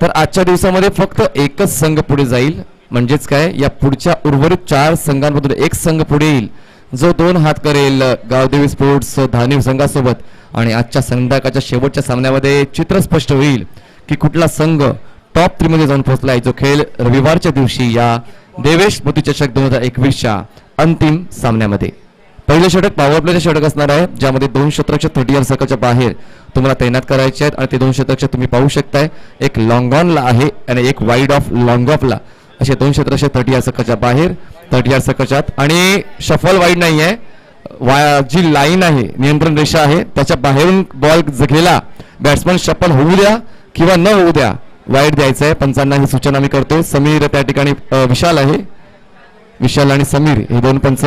तर आजच्या दिवसामध्ये फक्त एकच संघ पुढे जाईल, म्हणजेच काय या पुढच्या उर्वरित 4 संघांमधून एक संघ पुढे येईल जो 2 हात करेल गावदेवी स्पोर्ट्स धानिव संघासोबत. आणि आजच्या संध्याकाळच्या शेवटच्या सामन्यामध्ये चित्र स्पष्ट होईल की कुठला संघ टॉप 3 मध्ये जाऊन पोहोचलाय, जो खेळ रविवारच्या दिवशी या देवेश मोती चषक 2021च्या अंतिम सामन्यामध्ये. पहिले षटक पॉवर प्लेचे षटक असणार आहे, ज्यामध्ये 2 क्षेत्ररक्षक 30 सर्कलच्या बाहेर तुम्हाला तैनात करायचे आहेत. आणि ते 2 क्षेत्ररक्षक तुम्ही पाहू शकताय, एक लॉंग ऑनला आहे आणि एक वाईड ऑफ लॉंग ऑफला. असे 2 क्षेत्ररक्षक 30 सर्कलच्या बाहेर 30 सर्कलच्या आत. आणि शफल वाईड नाही आहे, जी लाईन आहे नियंत्रण रेषा आहे त्याच्या बाहेरून बॉल गेला, बॅट्समन शफल होऊ द्या किंवा न होऊ द्या, वाईड द्यायचं आहे. पंचांना ही सूचना मी करतोय. समीर त्या ठिकाणी विशाल आहे, विशाल आणि समीर हे 2 पंच.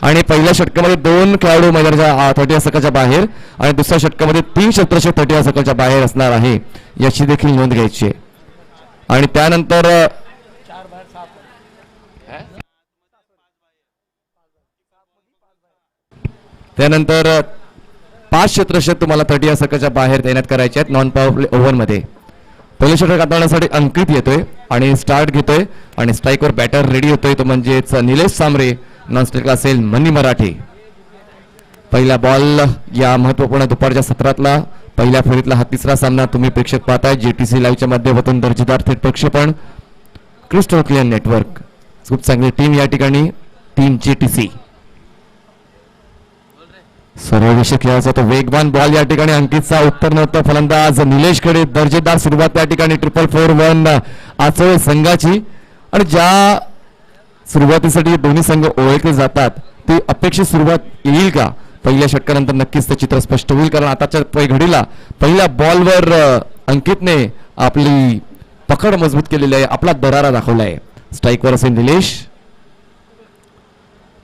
आणि पहिल्या षटकामध्ये 2 खेळाडू मैदानाच्या 30 सर्कलच्या बाहेर आणि दुसऱ्या षटकामध्ये 3 क्षेत्ररक्षक 30 सर्कलच्या बाहेर असणार आहे, याची देखील नोंद घ्यायची आहे. आणि त्यानंतर 5 क्षेत्ररक्षक तुम्हाला 30 सर्कलच्या बाहेर तैनात करायचे आहेत नॉन पॉवर प्ले ओव्हरमध्ये. पहिले षटक हाताळण्यासाठी अंकित येतोय आणि स्टार्ट घेतोय आणि स्ट्राईकवर बॅटर रेडी होतोय, तो म्हणजेच निलेश सांबरे. नॉन स्ट्राईकला असेल मनी मराठे. पहिला बॉल या महत्वपूर्ण दुपारच्या सत्रातला पहिल्या फेरीतला हा 3रा सामना तुम्ही प्रेक्षक पाहताय JTC लाईव्हच्या माध्यमातून. दर्जेदार थेट प्रक्षेपण, क्रिस्टल क्लिअर नेटवर्क, खूप चांगली टीम या ठिकाणी, टीम JTC. सरळ दिशेत खेळायचा तो वेगवान बॉल या ठिकाणी अंकितचा उत्तर नव्हतं. फलंदाज निलेशकडे दर्जेदार सुरुवात या ठिकाणी 4-4-1 आचोळे संघाची. आणि ज्या सुरुवातीसाठी दोन्ही संघ ओळखले जातात ती अपेक्षित सुरुवात येईल का पहिल्या षटकानंतर, नक्कीच ते चित्र स्पष्ट होईल. कारण आताच्या घडीला पहिल्या बॉलवर अंकितने आपली पकड मजबूत केलेली आहे, आपला दरारा दाखवला आहे. स्ट्राईकवर असेल निलेश.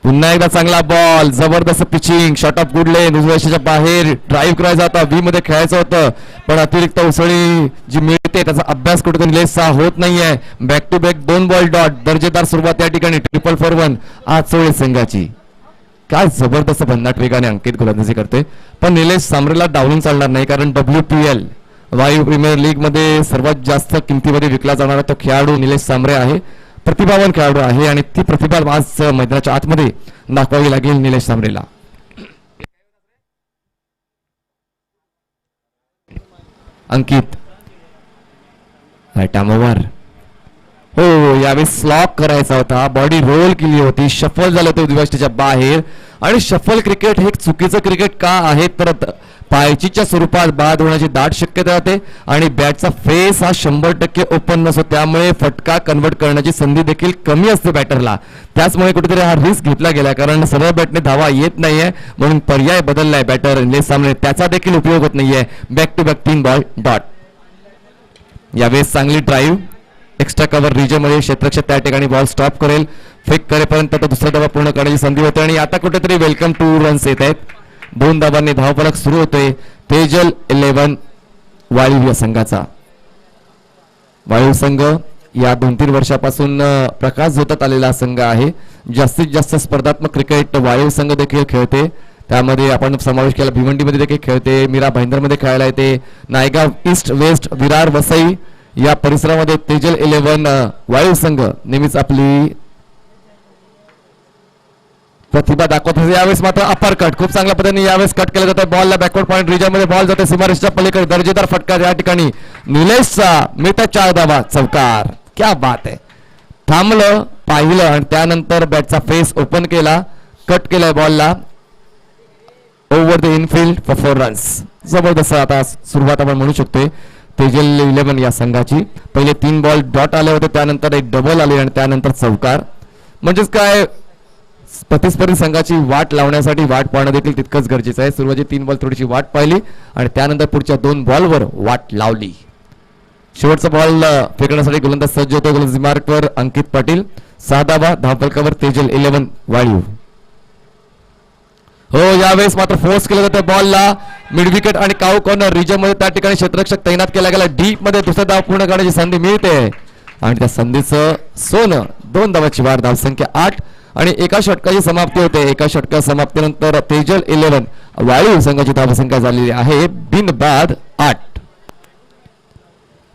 पुन्हा एकदा चांगला बॉल, जबरदस्त पिचिंग, शॉट ऑफ गुड लेन, उजव्या रेषेच्या बाहेर ड्राईव्ह करायचा होता, व्ही मध्ये खेळायचं होतं, पण अतिरिक्त उसळी जी मिळते त्याचा अभ्यास कुठे निलेशचा होत नाहीये. Back to back 2 ball dot, दर्जेदार सुरुवात या ठिकाणी 4-4-1 आचोळे संघाची. काय जबरदस्त भन्नाट वेगाने अंकित गोलंदाजी करते, पण निलेश सांबरेला डावलून चालणार नाही. कारण WPL वायू प्रीमियर लीग मध्ये सर्वात जास्त किमतीमध्ये विकला जाणारा तो खेळाडू निलेश सांबरे आहे. प्रतिभावान खेळाडू आहे आणि ती प्रतिभा आज मैदानाच्या आतमध्ये दाखवावी लागेल निलेश सांबरेला. अंकित टामोवर हो, यावेळी स्लॉक करायचा होता, बॉडी रोल केली होती, शफल झालं होतं उद्दिष्टाच्या बाहेर. आणि शफल क्रिकेट हे चुकीचं क्रिकेट का आहे तर पायचीच्या स्वरूपात बाद होण्याची दाट शक्यता होते आणि बॅटचा फेस हा 100% ओपन नसतो, त्यामुळे फटका कन्वर्ट करण्याची संधी देखील कमी असते बॅटरला. त्याचमुळे कुठेतरी हा रिस्क घेतला गेला, कारण सरळ बॅटने धावा येत नाहीये म्हणून पर्याय बदललाय बॅटर निलेश सांबरे, त्याचा देखील उपयोग होत नाहीये. Back to back 3 ball dot. यावेळेस चांगली ड्राईव्ह एक्स्ट्रा कव्हर रिजन मध्ये क्षेत्ररक्षक त्या ठिकाणी बॉल स्टॉप करेल, फेक करेपर्यंत तो दुसरा धावा पूर्ण करण्याची संधी होते. आणि आता कुठेतरी वेलकम 2 रन्स येत आहेत. 2 धावांनी धावफलक सुरू होतोय तेजल 11 वाळीव या संघाचा. वाळीव संघ या 2-3 वर्षापासून प्रकाश झोतात आलेला संघ आहे. जास्तीत जास्त स्पर्धात्मक क्रिकेट वाळीव संघ देखील खेळते, त्यामध्ये आपण समावेश केला भिवंडीमध्ये देखील खेळते, मीरा भाईंदरमध्ये खेळायला येते, नायगाव ईस्ट वेस्ट विरार वसई या परिसरामध्ये तेजल 11 वाळीव संघ नेहमीच आपली प्रतिभा दाखवत होते. यावेळेस मात्र अपर कट खूप चांगल्या पद्धतीने यावेळेस कट केला जातो. बॉलला बॅकवर्ड पॉइंट रिजन मध्ये बॉल जाते सीमारेषेच्या पलीकडे, दर्जेदार फटका या ठिकाणी निलेशचा मिळतात 4 धावा, चौकार. क्या बात आहे. थांबलं, पाहिलं आणि त्यानंतर बॅटचा फेस ओपन केला, कट केलाय बॉलला over the infield for 4 runs. जबरदस्त आता सुरुवात आपण म्हणू शकतोय तेजल 11 या संघाची. पहिले 3 बॉल डॉट आले होते, त्यानंतर एक डबल आले आणि त्यानंतर चौकार. म्हणजेच काय प्रतिस्पर्धी संघाची वाट लावण्यासाठी वाट पाहणं देखील तितकंच गरजेचं आहे. सुरुवातीची 3 बॉल थोडीशी वाट पाहिली आणि त्यानंतर पुढच्या 2 बॉलवर वाट लावली. शेवटचा बॉल फेकण्यासाठी गोलंदाज सज्ज होतो. गोलंदाजी मार्कवर अंकित पाटील. 6 धावा, धावफलकावर तेजल 11 वाळीव. हो, यावेळेस मात्र फोर्स केलं जातं बॉलला मिड विकेट आणि काऊ कॉर्नर रिजन मध्ये त्या ठिकाणी क्षेत्ररक्षक तैनात केला गेला. डीप मध्ये दुसरा धाव पूर्ण करण्याची संधी मिळते आणि त्या संधीचं सोनं 2 धावाची वाढ, धावसंख्या 8 आणि एका षटकाची समाप्ती होते. एका षटका समाप्तीनंतर तेजल 11 वाळीव संघाची धावसंख्या झालेली आहे बिनबाद 8.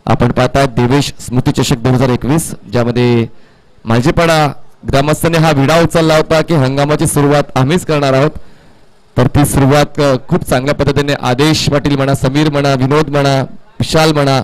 आपण पाहताय देवेश स्मृती चषक 2021, ज्यामध्ये माझेपाडा ग्रामस्थांनी हा विडा उचलला होता की हंगामाची सुरुवात आम्हीच करणार आहोत. तर ती सुरुवात खूप चांगल्या पद्धतीने आदेश पाटील म्हणा, समीर म्हणा, विनोद म्हणा, विशाल म्हणा,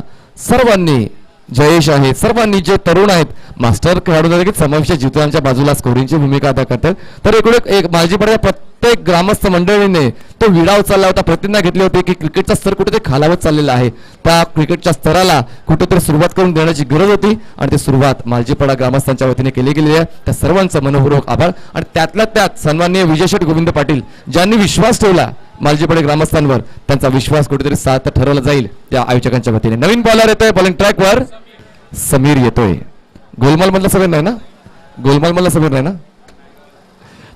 सर्वांनी, जयेश आहे, सर्वांनी जे तरुण आहेत मास्टर खेळाडू देखील समावेश जीवनाच्या बाजूला स्कोरिंगची भूमिका अदा करतात. तर एकूण एक माझेपाडा प्रत्येक ग्रामस्थ मंडळीने तो विडा उचलला होता, प्रतिज्ञा घेतली होती की क्रिकेटचा स्तर कुठेतरी खालावत चाललेला आहे, त्या क्रिकेटच्या स्तराला कुठेतरी सुरुवात करून देण्याची गरज होती आणि ती सुरुवात माझेपाडा ग्रामस्थांच्या वतीने केली गेली आहे. त्या सर्वांचं मनपूर्वक आभार. आणि त्यातल्या त्यात सन्माननीय विजयशेठ गोविंद पाटील ज्यांनी विश्वास ठेवला मालजीपाडे ग्रामस्थांवर, त्यांचा विश्वास कुठेतरी सार्थ ठरवला जाईल त्या आयोजकांच्या वतीने. नवीन बॉलर येतोय, बॉलिंग ट्रॅकवर समीर येतोय. गोलमाल मधला समीर नाही ना, गोलमाल मधला समीर नाही ना.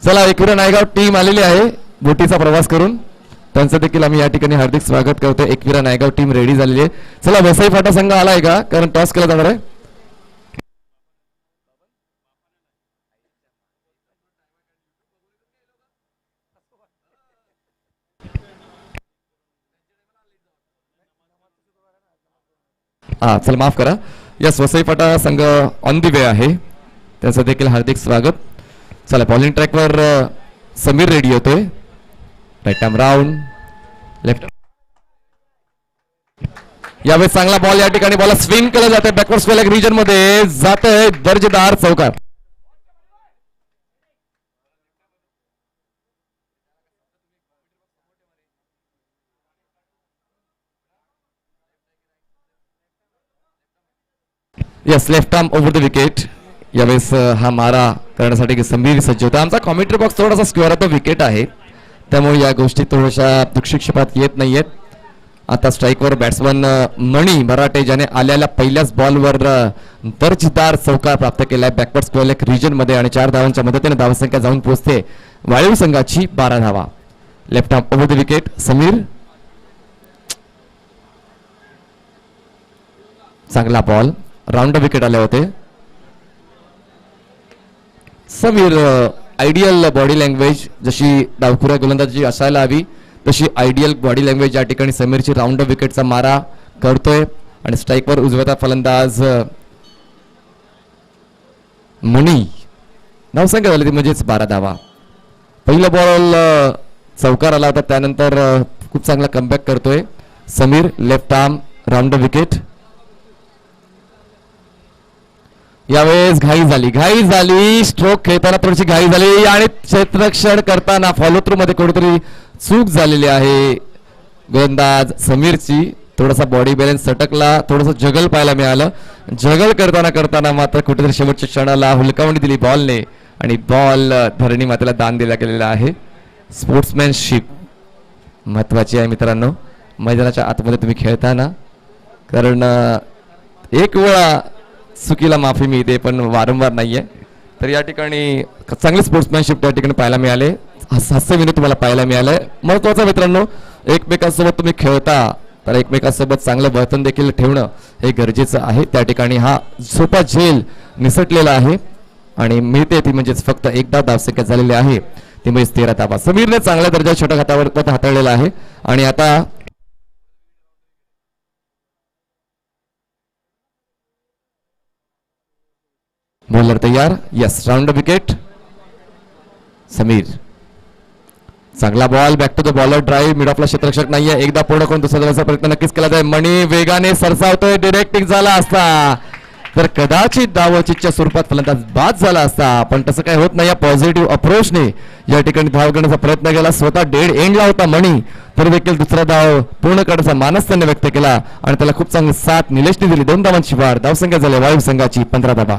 चला, एकविरा नायगाव टीम आलेली आहे बोटीचा प्रवास करून, त्यांचं देखील आम्ही या ठिकाणी हार्दिक स्वागत करतो. एकविरा नायगाव टीम रेडी झालेली आहे. चला, वसई फाटा संघ आलाय का, कारण टॉस केला जाणार आहे. हा, चला माफ करा. यस, वसई फाटा संघ ऑन दी वे आहे, त्याचं देखील हार्दिक स्वागत. चला, बॉलिंग ट्रॅकवर समीर रेडी होतोय. Right arm round, left. यावेळेस चांगला बॉल या ठिकाणी, बॉल स्विंग केला जाते बॅकवर्ड स्क्वेअर रिजन मध्ये, जातोय दर्जेदार चौकार. Yes, left arm over the wicket. यावेळेस हा मारा करण्यासाठी समीर सज्ज होता. आमचा कॉमेंट्री बॉक्स थोडासा स्क्वेअर ऑफ द विकेट आहे, त्यामुळे या गोष्टी थोड्याशा दुक्षिक्षेपात येत नाहीयेत. आता स्ट्राईकवर बॅट्समन मणी मराठे, ज्याने आलेल्या पहिल्याच बॉलवर दर्जेदार चौकार प्राप्त केलाय बॅकवर्ड स्क्वेअर लेग रिजन मध्ये, आणि 4 धावांच्या मदतीने धावसंख्या जाऊन पोहोचते वाळीव संघाची 12 धावा. Left arm over the wicket Sameer. चांगला बॉल, राऊंड विकेट आले होते. समीर आयडियल बॉडी लँग्वेज, जशी डावखुऱ्या गोलंदाजी असायला हवी तशी आयडियल बॉडी लँग्वेज या ठिकाणी समीरची राऊंड विकेटचा मारा करतोय. आणि स्ट्राईकवर उजव्या फलंदाज मणी, धावसंख्या झाली ती म्हणजेच 12 धावा. पहिला बॉल चौकार आला होता, त्यानंतर खूप चांगला कमबॅक करतोय Sameer. Left arm round wicket. यावेळेस घाई झाली, स्ट्रोक खेळताना थोडीशी घाई झाली आणि क्षेत्ररक्षण करताना फॉलो थ्रू मध्ये कुठेतरी चूक झालेली आहे गोलंदाज समीरची. थोडासा बॉडी बॅलन्स सटकला, थोडंसं जगल पाहायला मिळालं. जगल करताना मात्र कुठेतरी शेवटच्या क्षणाला हुलकावणी दिली बॉलने आणि बॉल धरणी मातेला दान दिला गेलेला आहे. स्पोर्ट्समॅनशिप महत्वाची आहे मित्रांनो मैदानाच्या आतमध्ये तुम्ही खेळताना, कारण एक वेळा चुकीला माफी मिळते पण वारंवार नाहीये. तर या ठिकाणी चांगले स्पोर्ट्समॅनशिप त्या ठिकाणी पाहायला मिळाले, हास्य विनोद तुम्हाला पाहायला मिळालंय. महत्वाचं मित्रांनो, एकमेकांसोबत तुम्ही खेळता तर एकमेकांसोबत चांगलं वर्तन देखील ठेवणं हे गरजेचं आहे. त्या ठिकाणी हा सोपा झेल निसटलेला आहे आणि मिळते ती म्हणजेच फक्त एकदा धावसंख्या झालेली आहे ती म्हणजे 13 धावा. समीरने चांगल्या दर्जाच्या षटक हातावर हाताळलेला आहे आणि आता बॉलर तयार. Yes, round wicket Sameer. चांगला ball, back to the bowler drive, mid ऑफला क्षेत्ररक्षक नाहीये, एकदा पूर्ण करून दुसरा धावाचा प्रयत्न नक्कीच केला जाईल. मणी वेगाने सरसावतोय, डिरेक्टिंग झाला असता तर कदाचित धावचीच्या स्वरूपात फलंदाज बाद झाला असता, पण तसं काही होत नाही. या पॉझिटिव्ह अप्रोचने या ठिकाणी धाव करण्याचा प्रयत्न केला, स्वतः डेड एंडला होता मणी, तर देखील दुसरा धाव पूर्ण करण्याचा मानस त्यांनी व्यक्त केला आणि त्याला खूप चांगली साथ निलेशने दिली. 2 धावांची वाढ, धावसंख्या झाली वायू संघाची 15 धावा.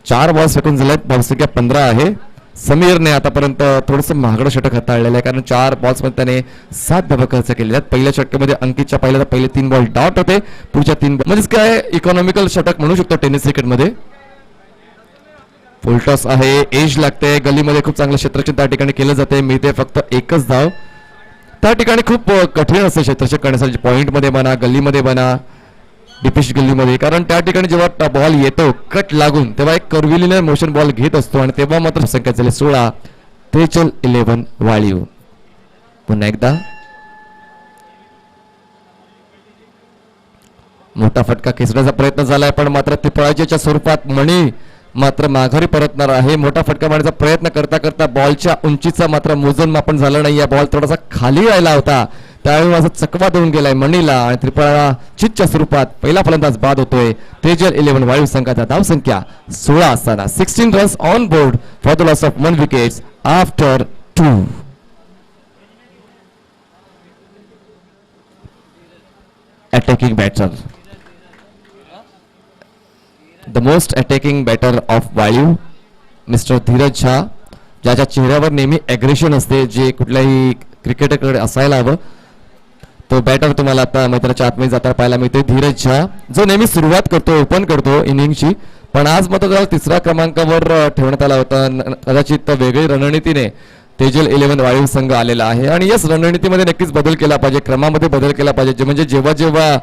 4 बॉल्स फेकून झालेत, धावसंख्या 15 आहे. समीरने आतापर्यंत थोडंसं महागडं षटक हाताळलेलं आहे, कारण 4 बॉल्स मध्ये त्याने 7 धावा खर्च केलेल्या आहेत. पहिल्या षटकामध्ये अंकितच्या पहिले 3 बॉल डॉट होते, पुढच्या 3 म्हणजेच काय इकॉनॉमिकल षटक म्हणू शकतो टेनिस क्रिकेटमध्ये. फुलटॉस आहे, एज लागते, गलीमध्ये खूप चांगलं क्षेत्ररक्षण त्या ठिकाणी केलं जाते, मिळते फक्त 1च धाव. त्या ठिकाणी खूप कठीण असते क्षेत्ररक्षण करण्यासाठी, पॉइंटमध्ये म्हणा, गल्लीमध्ये म्हणा, डिपिश गल्लीमध्ये, कारण त्या ठिकाणी जेव्हा बॉल येतो कट लागून तेव्हा एक कर्विलिनर मोशन बॉल घेत असतो आणि तेव्हा मात्र संख्या झाली 16. 13-11 वाळीव. पुन्हा एकदा मोठा फटका खेचण्याचा प्रयत्न झालाय पण मात्र ती पराजयाच्या स्वरूपात मणी मात्र माघारी परतणार आहे. मोठा फटका मारण्याचा प्रयत्न करता करता बॉलच्या उंचीचा मात्र मोजनमापन झालं नाही. या बॉल थोडासा खाली राहिला होता त्यावेळी माझा चकवा देऊन गेलाय मणीला आणि त्रिपुरा चितच्या स्वरूपात पहिला फलंदाज बाद होतोय. तेजल 11 वायू संघाचा धावसंख्या 16 असताना 16 runs on board for the loss of 1 wickets after 2. Attacking batter the most attacking batter of Vayu mister Dheeraj Jha, ज्याच्या चेहऱ्यावर नेहमी ॲग्रेशन असते जे कुठल्याही क्रिकेटरकडे असायला हवं. तो बॅटर तुम्हाला आता मैदानाच्या आतमध्ये जाताना पाहायला मिळते. धीरज झा जो नेहमी सुरुवात करतो ओपन करतो इनिंगची, पण आज मात्र त्याला तिसऱ्या क्रमांकावर ठेवण्यात आला होता. कदाचित वेगळी रणनीतीने तेजल 11 वायू संघ आलेला आहे आणि याच रणनीतीमध्ये नक्कीच बदल केला पाहिजे, क्रमामध्ये बदल केला पाहिजे. म्हणजे जेव्हा जेव्हा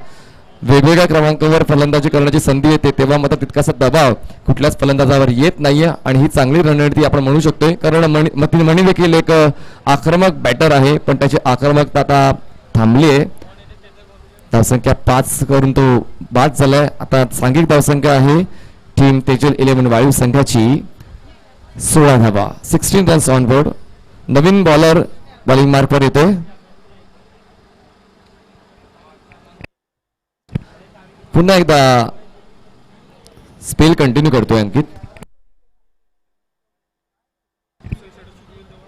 वेगवेगळ्या क्रमांकावर फलंदाजी करण्याची संधी येते तेव्हा मात्र तितकासा दबाव कुठल्याच फलंदाजावर येत नाहीये आणि ही चांगली रणनीती आपण म्हणू शकतोय. कारण मणी देखील एक आक्रमक बॅटर आहे पण त्याची आक्रमकता आता थांबली आहे. धावसंख्या 5 करून तो बाद झालाय. आता सांघिक धावसंख्या आहे टीम तेजल 11 वायू संघाची 16 धावा, 16 रन्स ऑन बोर्ड. नवीन बॉलर बॉलिंग मार्कवर येतोय. पुन्हा एकदा स्पेल कंटिन्यू करतोय अंकित.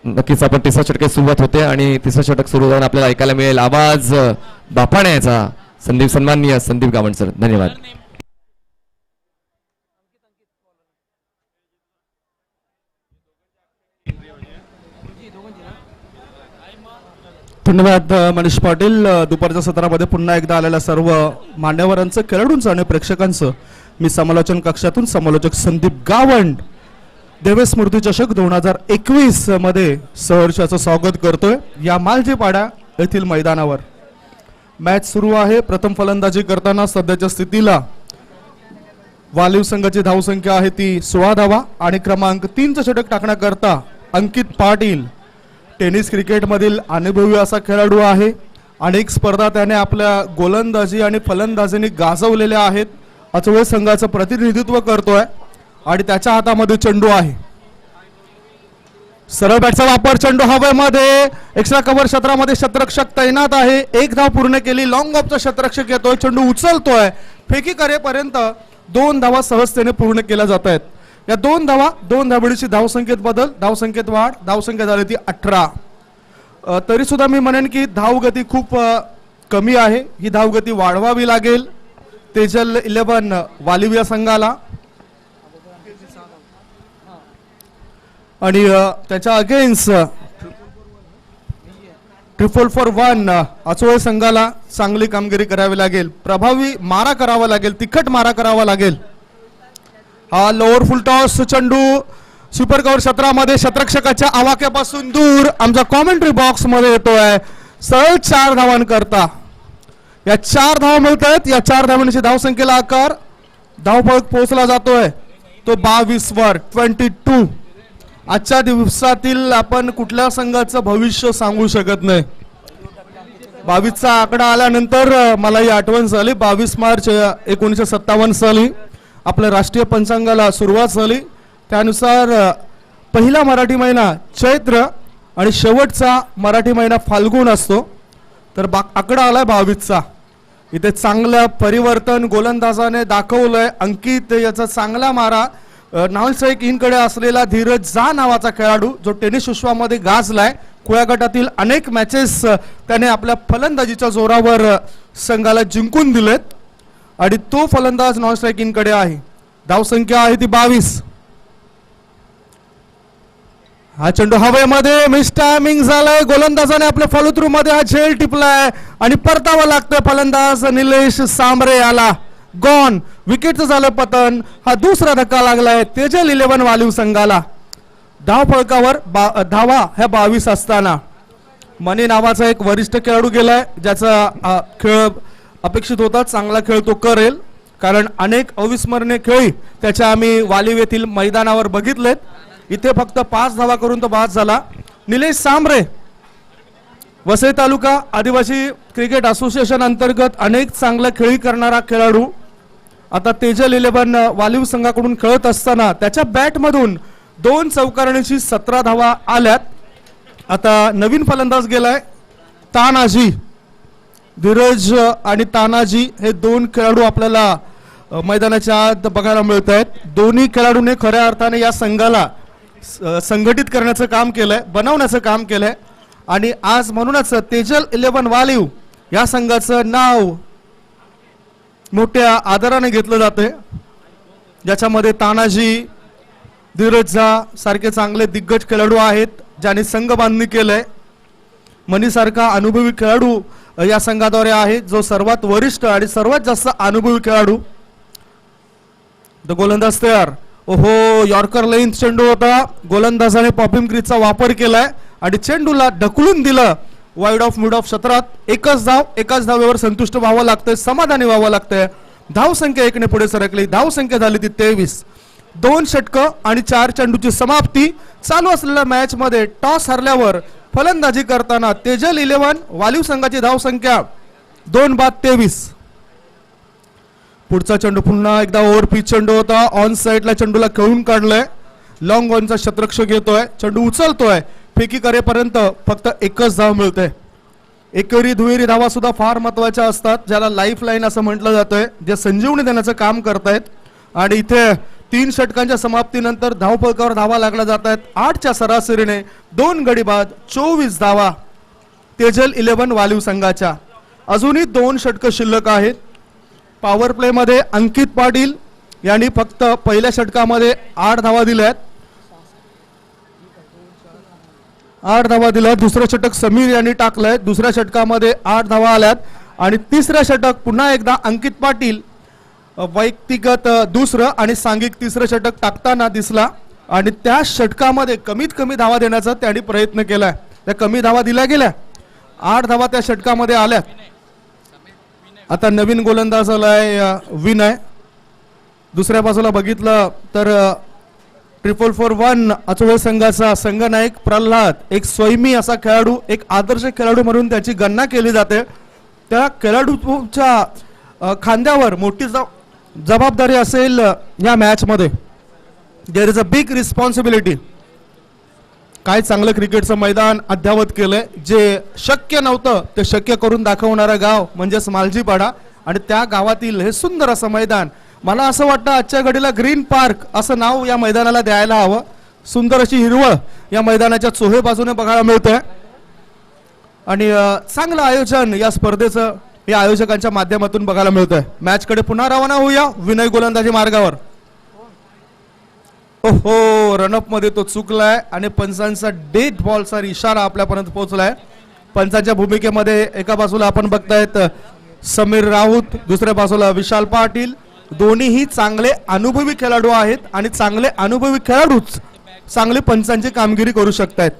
नक्कीच आपण तिसरा षटक सुरुवात होते आणि तिसरा षटक सुरू होऊन आपल्याला ऐकायला मिळेल आवाज बापाण्याचा. संदीप सन्माननीय संदीप गावंड सर, धन्यवाद. धन्यवाद मनीष पाटील. दुपारच्या सत्रामध्ये पुन्हा एकदा आलेल्या सर्व मान्यवरांचं, खेळाडूंचं आणि प्रेक्षकांचं मी समालोचन कक्षातून समालोचक संदीप गावंड देवेश स्मृती चषक 2021 मध्ये सहर्षाचं स्वागत करतोय या मालजीपाडा येथील मैदानावर. मॅच सुरू आहे. प्रथम फलंदाजी करताना सध्याच्या स्थितीला वालीव संघाची धावसंख्या आहे ती 16 धावा आणि क्रमांक 3चं षटक टाकण्याकरता अंकित पाटील टेनिस क्रिकेटमधील अनुभवी असा खेळाडू आहे. अनेक स्पर्धा त्याने आपल्या गोलंदाजी आणि फलंदाजीने गाजवलेल्या आहेत. अचोळे संघाचं प्रतिनिधित्व करतोय आणि त्याच्या हातामध्ये चेंडू आहे. सरळ बॅटचा वापर, चेंडू हवेमध्ये, एक्स्ट्रा कव्हर क्षेत्रामध्ये शतरक्षक तैनात आहे. एक धाव पूर्ण केली. लॉंग ऑफचा शतरक्षक येतोय, चेंडू उचलतोय, फेकी करेपर्यंत 2 धावा सहजतेने पूर्ण केल्या जात आहेत. या 2 धावा, 2 धाबडीची धावसंख्येत बदल, धावसंख्येत वाढ, धावसंख्या झाली ती 18. तरी सुद्धा मी म्हणेन की धावगती खूप कमी आहे. ही धावगती वाढवावी लागेल तेजल 11 वालीव या संघाला. आणि त्याच्या अगेन्स्ट 4-1 अचोळे संघाला चांगली कामगिरी करावी लागेल. प्रभावी मारा करावा लागेल, तिखट मारा करावा लागेल. हा लोअर फुल टॉस चेंडू सुपर कव्हर क्षेत्रामध्ये शतरक्षकाच्या आवाक्यापासून दूर आमच्या कॉमेंट्री बॉक्स मध्ये येतोय. सरळ 4 धावांकरता या 4 धावा मिळत आहेत. या 4 धावांची धावसंख्येला आकार. धावफलक पोहोचला जातोय तो 22 वर 22. आजच्या दिवसातील आपण कुठल्या संघाचं भविष्य सांगू शकत नाही. 22चा आकडा आल्यानंतर मला ही आठवण झाली. 22 मार्च 1957 साली आपल्या राष्ट्रीय पंचांगाला सुरुवात झाली. त्यानुसार पहिला मराठी महिना चैत्र आणि शेवटचा मराठी महिना फाल्गुन असतो. तर आकडा आलाय 22चा. इथे चांगलं परिवर्तन गोलंदाजाने दाखवलंय. अंकित याचा चांगला मारा. नावलसाईक इनकडे असलेला धीरज झा नावाचा खेळाडू जो टेनिस विश्वामध्ये गाजलाय. खुल्या गटातील अनेक मॅचेस त्याने आपल्या फलंदाजीच्या जोरावर संघाला जिंकून दिलेत आणि तो फलंदाज नॉन स्ट्रायकिंग कडे आहे. धावसंख्या आहे ती 22. हा चेंडू हवेमध्ये मिस टायमिंग झालाय. गोलंदाजाने आपल्या फॉलोथ्रू मध्ये हा झेल टिपलाय आणि परतावा लागतोय. फलंदाज निलेश सांबरे आला. गॉन. विकेटचं झालं पतन. हा दुसरा धक्का लागलाय तेजल 11 वालीव संघाला. धाव फळकावर धावा ह्या 22 असताना मनी नावाचा एक वरिष्ठ खेळाडू गेलाय ज्याचा खेळ अपेक्षित होता. चांगला खेळ तो करेल कारण अनेक अविस्मरणीय खेळी त्याच्या आम्ही वालीव येथील मैदानावर बघितलेत. इथे फक्त 5 धावा करून तो बाद झाला. निलेश सांबरे वसई तालुका आदिवासी क्रिकेट असोसिएशन अंतर्गत अनेक चांगल्या खेळी करणारा खेळाडू आता तेजल 11 वालीव संघाकडून खेळत असताना त्याच्या बॅटमधून 2 चौकारणीची 17 धावा आल्यात. आता नवीन फलंदाज गेलाय तानाजी. धीरज आणि तानाजी हे 2 खेळाडू आपल्याला मैदानाच्या आत बघायला मिळत आहेत. दोन्ही खेळाडूंनी खऱ्या अर्थाने या संघाला संघटित करण्याचं काम केलंय, बनवण्याचं काम केलंय आणि आज म्हणूनच तेजल 11 वालीव या संघाचं नाव मोठ्या आदराने घेतलं जाते, ज्याच्यामध्ये तानाजी, धीरज झा सारखे चांगले दिग्गज खेळाडू आहेत ज्यांनी संघ बांधणी केलंय. मनीसारखा अनुभवी खेळाडू या संघाद्वारे आहे, जो सर्वात वरिष्ठ आणि सर्वात जास्त अनुभवी खेळाडू. द गोलंदाज तयार. ओहो, यॉर्कर लेन चेंडू होता. गोलंदाजाने पॉपिंग क्रीजचा वापर केलाय आणि चेंडूला ढकलून दिलं वाईड ऑफ मिड ऑफ क्षेत्रात. एकच धावेवर संतुष्ट व्हावं लागतंय, समाधानी व्हावं लागतंय. धाव संख्या 1 ने पुढे सरकली. धाव संख्या झाली ती 23. 2 षटकं आणि 4 चेंडूची समाप्ती. चालू असलेल्या मॅच मध्ये टॉस हरल्यावर फलंदाजी करताना तेजल 11 वालीव संघाची धाव संख्या 2 बाद 23. पुढचा चेंडू पुन्हा एकदा ओव्हर पिच चेंडू होता. ऑन साइडला चेंडूला खेळून काढलंय. लॉंग ऑनचा शतरक्षक घेतोय, चेंडू उचलतोय. फेकी करेपर्यंत फक्त एकच धाव मिळते. एकेरी दुहेरी धावा सुद्धा फार महत्वाच्या असतात, ज्याला लाईफ लाईन असं म्हटलं जातंय, जे संजीवनी देण्याचं काम करतायत. आणि इथे 3 षटकांच्या समाप्तीनंतर धावफलकावर धावा लागल्या जात आहेत. 8च्या सरासरीने 2 गडी बाद 24 धावा तेजल 11 वालीव संघाच्या. अजूनही 2 षटकं शिल्लक आहेत. पॉवर प्ले मध्ये अंकित पाटील यांनी फक्त पहिल्या षटकामध्ये 8 धावा दिल्यात. 8 धावा दिल्यात. दुसरं षटक समीर यांनी टाकलंय. दुसऱ्या षटकामध्ये 8 धावा आल्यात आणि तिसऱ्या षटक पुन्हा एकदा अंकित पाटील वैयक्तिगत दुसरं आणि सांघिक तिसरं षटक टाकताना दिसला आणि त्या षटकामध्ये कमीत कमी धावा देण्याचा त्यांनी प्रयत्न केलाय. त्या कमी धावा दिल्या गेल्या. 8 धावा त्या षटकामध्ये आल्या. आता नवीन गोलंदाज आलाय विनय. दुसऱ्या बाजूला बघितलं तर 441 अचोळे संघाचा संघनायक प्रल्हाद, एक स्वयंमी असा खेळाडू, एक आदर्श खेळाडू म्हणून त्याची गणना केली जाते. त्या खेळाडूच्या खांद्यावर मोठी जबाबदारी असेल या मॅच मध्ये. There is a big responsibility. काय चांगलं क्रिकेटचं मैदान अद्यावत केलंय. जे शक्य नव्हतं ते शक्य करून दाखवणारं गाव म्हणजेच मालजीपाडा आणि त्या गावातील हे सुंदर असं मैदान. मला असं वाटतं आजच्या घडीला ग्रीन पार्क असं नाव या मैदानाला द्यायला हवं. सुंदर अशी हिरवळ या मैदानाच्या चोहे बाजूने बघायला मिळतंय आणि चांगलं आयोजन या स्पर्धेचं या आयोजकांच्या माध्यमातून बघायला मिळतंय. मॅच कडे पुन्हा रवाना होऊया. विनय गोलंदाजी मार्गावर. ओहो, रनअप मध्ये तो चुकलाय आणि पंचांचा डेथ बॉलचा इशारा आपल्यापर्यंत पोहोचलाय. पंचांच्या भूमिकेमध्ये एका बाजूला आपण बघतायत समीर राऊत, दुसऱ्या बाजूला विशाल पाटील. दोन्हीही चांगले अनुभवी खेळाडू आहेत आणि चांगले अनुभवी खेळाडूच चांगली पंचांची कामगिरी करू शकतात.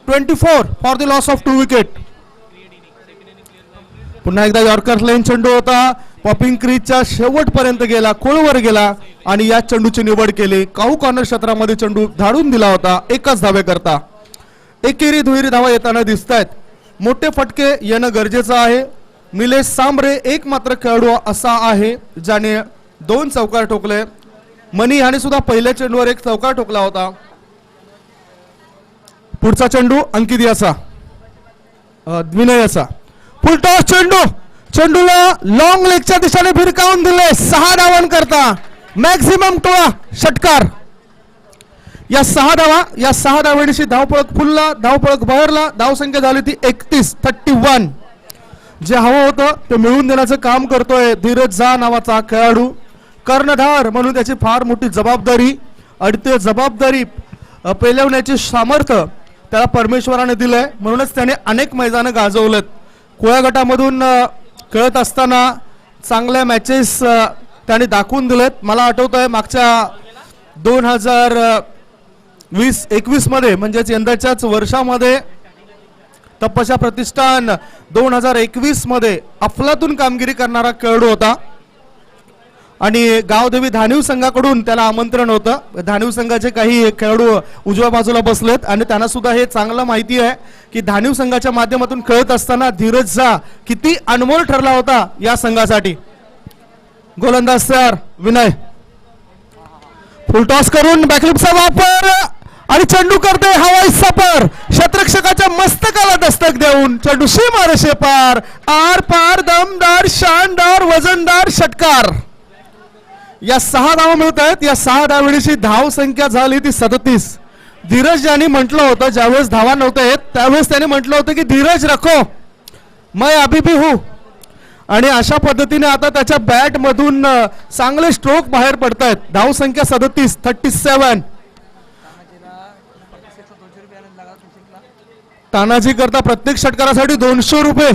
24 for the loss of 2 wicket. पुन्हा एकदा यॉर्कर लेन चेंडू होता. पॉपिंग क्रीजच्या शेवटपर्यंत गेला, खोलवर गेला आणि या चेंडूची निवड केली. काहू कॉर्नर क्षेत्रामध्ये चेंडू धाडून दिला होता एकच धावे करता. एकेरी दुहेरी धावा येताना दिसत आहेत. मोठे फटके येणं गरजेचं आहे. निलेश सांबरे एकमात्र खेळाडू असा आहे ज्याने 2 चौकार ठोकले. मनी याने सुद्धा पहिल्या चेंडूवर 1 चौकार ठोकला होता. पुढचा चेंडू अंकित याचा, विनय याचा. फुलटॉस चेंडू, चेंडूला लॉंग लेगच्या दिशेने भिरकावून दिले. 6 धावांकरता मॅक्झिमम टोळा षटकार. या 6 धावांची धावपळक फुलला, धावपळक बाहेरला. धावसंख्या झाली ती 31. जे हवं होतं ते मिळवून देण्याचं काम करतोय धीरज झा नावाचा खेळाडू. कर्णधार म्हणून त्याची फार मोठी जबाबदारी आणि ते जबाबदारी पेलवण्याचे सामर्थ्य त्याला परमेश्वराने दिलंय. म्हणूनच त्याने अनेक मैदानं गाजवलेत. कुळा गटामधून खेळत असताना चांगल्या मॅचेस त्याने दाखवून दिलेत. मला आठवतंय मागच्या 2020-21 मध्ये म्हणजेच यंदाच्याच वर्षामध्ये तपस्या प्रतिष्ठान 2021 मध्ये अफलातून कामगिरी करणारा खेळाडू होता. आणि गावदेवी धानिव संघाकडून त्याला आमंत्रण होतं. धानिव संघाचे काही खेळाडू उजव्या बाजूला बसलेत आणि त्यांना सुद्धा हे चांगलं माहिती आहे की धानिव संघाच्या माध्यमातून खेळत असताना धीरज झा किती अनमोल ठरला होता या संघासाठी. गोलंदाज तयार विनय फुलटॉस करून बॅकलिपचा वापर आणि चेंडू करते हवाई सपर. क्षेत्ररक्षकाच्या मस्तकाला दस्तक देऊन चेंडू सीमारेषे पार. आर पार दमदार शानदार वजनदार षटकार. या 6 धावा मिळत आहेत. या 6 धावेची धाव संख्या झाली ती 37. धीरज यांनी म्हटलं होतं ज्यावेळेस धावा नव्हत्या येत त्यावेळेस त्याने म्हटलं होतं की धीरज रखो मैं अभी भी हूं. आणि अशा पद्धतीने आता त्याच्या बॅट मधून चांगले स्ट्रोक बाहेर पडतायत. धाव संख्या 37. तानाजी करता प्रत्येक षटकारासाठी 200 रुपये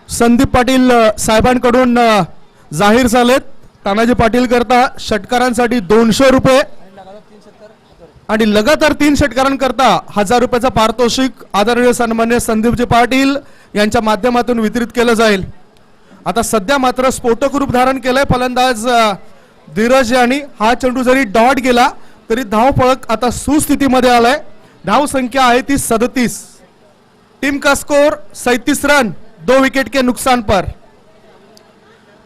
संदीप पाटील साहेबांकडून जाहीर झालेत. तानाजी पाटील करता षटकारांसाठी 200 रुपये आणि लगातार 3 षटकारांकरता 1000 रुपयाचा पारितोषिक आदरणीय सन्मान्य संदीपजी पाटील यांच्या माध्यमातून वितरित केलं जाईल. आता सध्या मात्र स्फोटक रूप धारण केलंय फलंदाज धीरज यांनी. हा चेंडू जरी डॉट गेला तरी धाव फलक आता सुस्थितीमध्ये आलाय. धाव संख्या आहे ती 37. टीम का स्कोर 37 रन 2 विकेट के नुकसान पर.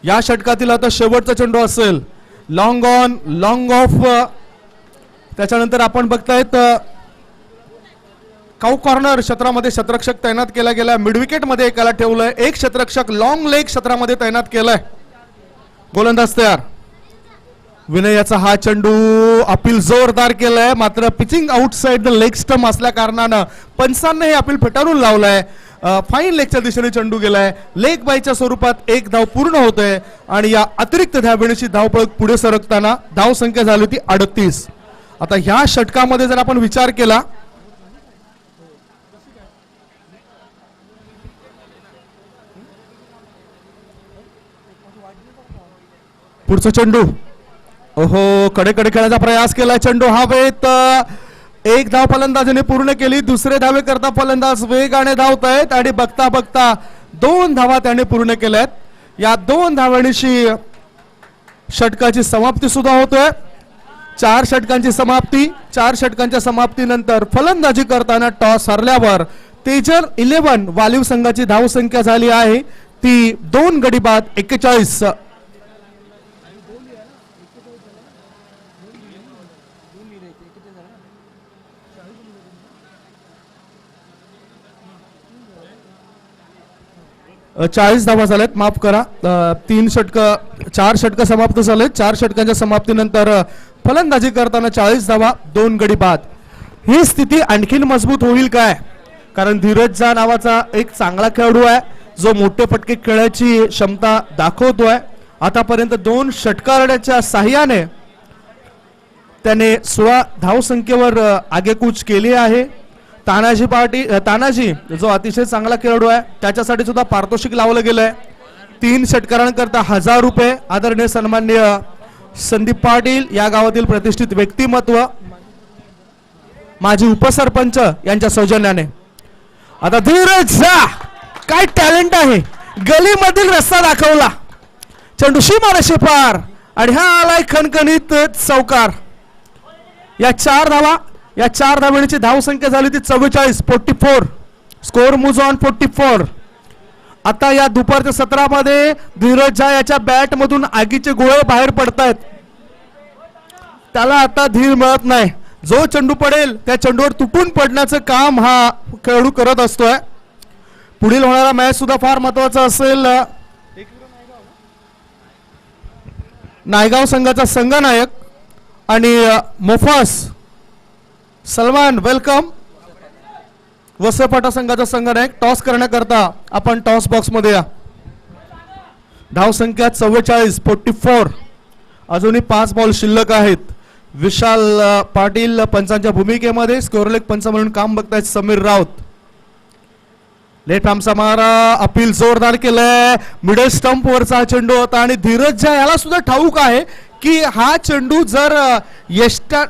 या षटकातील आता शेवटचा चेंडू असेल. Long on long of. त्याच्यानंतर आपण बघतायत काउ कॉर्नर क्षेत्रामध्ये क्षेत्ररक्षक तैनात केला गेला. मिड विकेट मध्ये एकाला ठेवलंय. एक क्षेत्ररक्षक लॉंग लेग क्षेत्रामध्ये तैनात केलाय. गोलंदाज तयार विनय याचा हा चेंडू अपील जोरदार केलाय मात्र pitching outside the leg stump असल्या कारणानं पंचांनी हे अपील फेटाळून लावलंय. फाईन लेगच्या दिशेने चेंडू गेलाय. लेग बायच्या स्वरूपात एक धाव पूर्ण होते आणि या अतिरिक्त धावेची धावपळ पुढे सरकताना धाव संख्या झाली होती 38. आता ह्या षटकामध्ये जर आपण विचार केला पुढचा चेंडू ओहो कडे खेळायचा प्रयास केला. चेंडू हवेत. एक धाव फलंदाजाने पूर्ण केली. दुसरे धावे करता फलंदाज वेगाने धावत आहेत आणि बघता बघता 2 धावा त्याने पूर्ण केल्यात. या 2 धावांची षटकाची समाप्ती सुद्धा होतोय. 4 षटकांची समाप्ती. 4 षटकांच्या समाप्तीनंतर फलंदाजी करताना टॉस हरल्यावर तेजर 11 वालिव संघाची धाव संख्या झाली आहे ती 2 गडी बाद 41. चाळीस धावा झाल्यात. माफ करा. 4 षटक समाप्त झालेत. 4 षटकांच्या समाप्तीनंतर फलंदाजी करताना 40 धावा 2 गडी बाद. ही स्थिती आणखीन मजबूत होईल काय कारण धीरज झा नावाचा एक चांगला खेळाडू आहे जो मोठे फटके खेळायची क्षमता दाखवतोय. आतापर्यंत 2 षटकाराच्या साह्याने त्याने 16 धाव संख्येवर आगेकूच केली आहे. तानाजी जो अतिशय चांगला खेळाडू आहे त्याच्यासाठी सुद्धा पारितोषिक लावलं गेलंय. 3 षटकारांकरता 1000 रुपये आदरणीय सन्मान्य संदीप पाटील या गावातील प्रतिष्ठित व्यक्तिमत्व माजी उपसरपंच यांच्या सौजन्याने. आता धीरज झा काय टॅलेंट आहे. गलीमधील रस्ता दाखवला. चेंडू सीमारेषे पार आणि हा आलाय खणखणीत चौकार. या 4 धावा. या 4 धावांची धाव संख्या झाली ती 44. Score moves on 44. आता या दुपारच्या सत्रामध्ये धीरज झा याच्या बॅट मधून आगीचे गोळे बाहेर पडतायत. त्याला आता धीर मिळत नाही. जो चेंडू पडेल त्या चेंडूवर तुटून पडण्याचं काम हा खेळाडू करत असतोय. पुढील होणारा मॅच सुद्धा फार महत्वाचा असेल. नायगाव संघाचा संघनायक आणि मोफास सलमान वेलकम. वसपाटा संघाचा संघनायक टॉस करण्याकरता आपण टॉस बॉक्स मध्ये या. धाव संख्या 44. अजूनही 5 बॉल शिल्लक आहेत. विशाल पाटील पंचांच्या भूमिकेमध्ये. स्कोरलेग पंच म्हणून काम बघतायत समीर राऊत. लेट आमचा मारा. अपील जोरदार केलंय. मिडल स्टंप वरचा चेंडू होता आणि धीरज झा याला सुद्धा ठाऊक आहे की हा चेंडू जर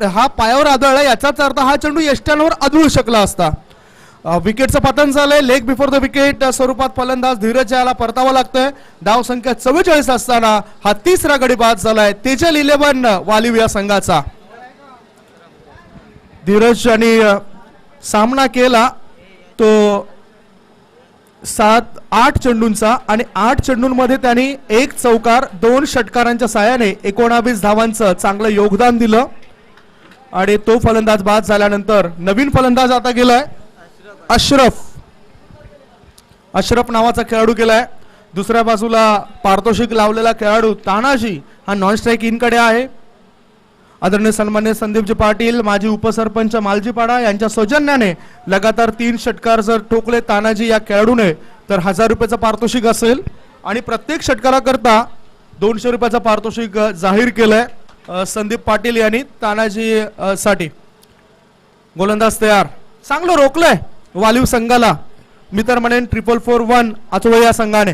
हा पायावर आदळला याचाच अर्थ हा चेंडू यष्ट्यांवर आदळू शकला असता. विकेटचं पतन झालंय. लेग बिफोर द विकेट स्वरूपात फलंदाज धीरज याला परतावं लागतंय. धाव संख्या 44 असताना हा तिसरा गडी बाद झालाय तेजल 11 वालिव या संघाचा. धीरज यांनी सामना केला तो 7-8 चेंडूंचा आणि 8 चेंडूंमध्ये त्यांनी 1 चौकार 2 षटकारांच्या साहाय्याने 19 धावांचं चांगलं योगदान दिलं आणि तो फलंदाज बाद झाल्यानंतर नवीन फलंदाज आता गेलाय अशरफ नावाचा खेळाडू केलाय. दुसऱ्या बाजूला पारितोषिक लावलेला खेळाडू तानाजी हा नॉन स्ट्राईक इन कडे आहे. आदरणीय सन्मान्य संदीपजी पाटील माजी उपसरपंच मालजीपाडा यांच्या सौजन्याने लगातार 3 षटकार जर ठोकले तानाजी या खेळाडूने तर 1000 रुपयाचं पारितोषिक असेल आणि प्रत्येक षटकाराकरता 200 रुपयाचं पारितोषिक जाहीर केलंय संदीप पाटील यांनी तानाजी साठी. गोलंदाज तयार, चांगलं रोखलंय वालिव संघाला. मी तर म्हणेन 4-4-1 आचोळे या संघाने.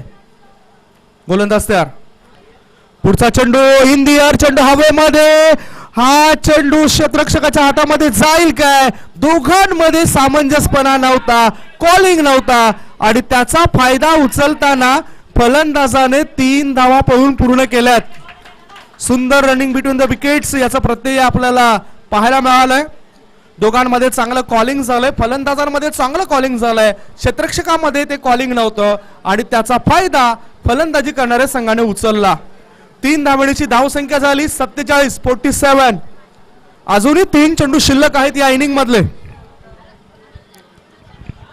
गोलंदाज तयार, पुढचा चेंडू इन दी एअर, चेंडू हवेमध्ये. हा चेंडू क्षेत्ररक्षकाच्या हातामध्ये जाईल काय? दोघांमध्ये सामंजस्यपणा नव्हता, कॉलिंग नव्हता आणि त्याचा फायदा उचलताना फलंदाजाने 3 धावा पळून पूर्ण केल्यात. सुंदर रनिंग बिटवीन द विकेट्स याचा प्रत्यय आपल्याला पाहायला मिळालाय. दोघांमध्ये चांगलं कॉलिंग झालंय, फलंदाजांमध्ये चांगलं कॉलिंग झालंय, क्षेत्ररक्षकामध्ये ते कॉलिंग नव्हतं आणि त्याचा फायदा फलंदाजी करणाऱ्या संघाने उचलला. 3 धावेची धावसंख्या झाली 47. अजूनही 3 चेंडू शिल्लक आहेत या इनिंग मधले.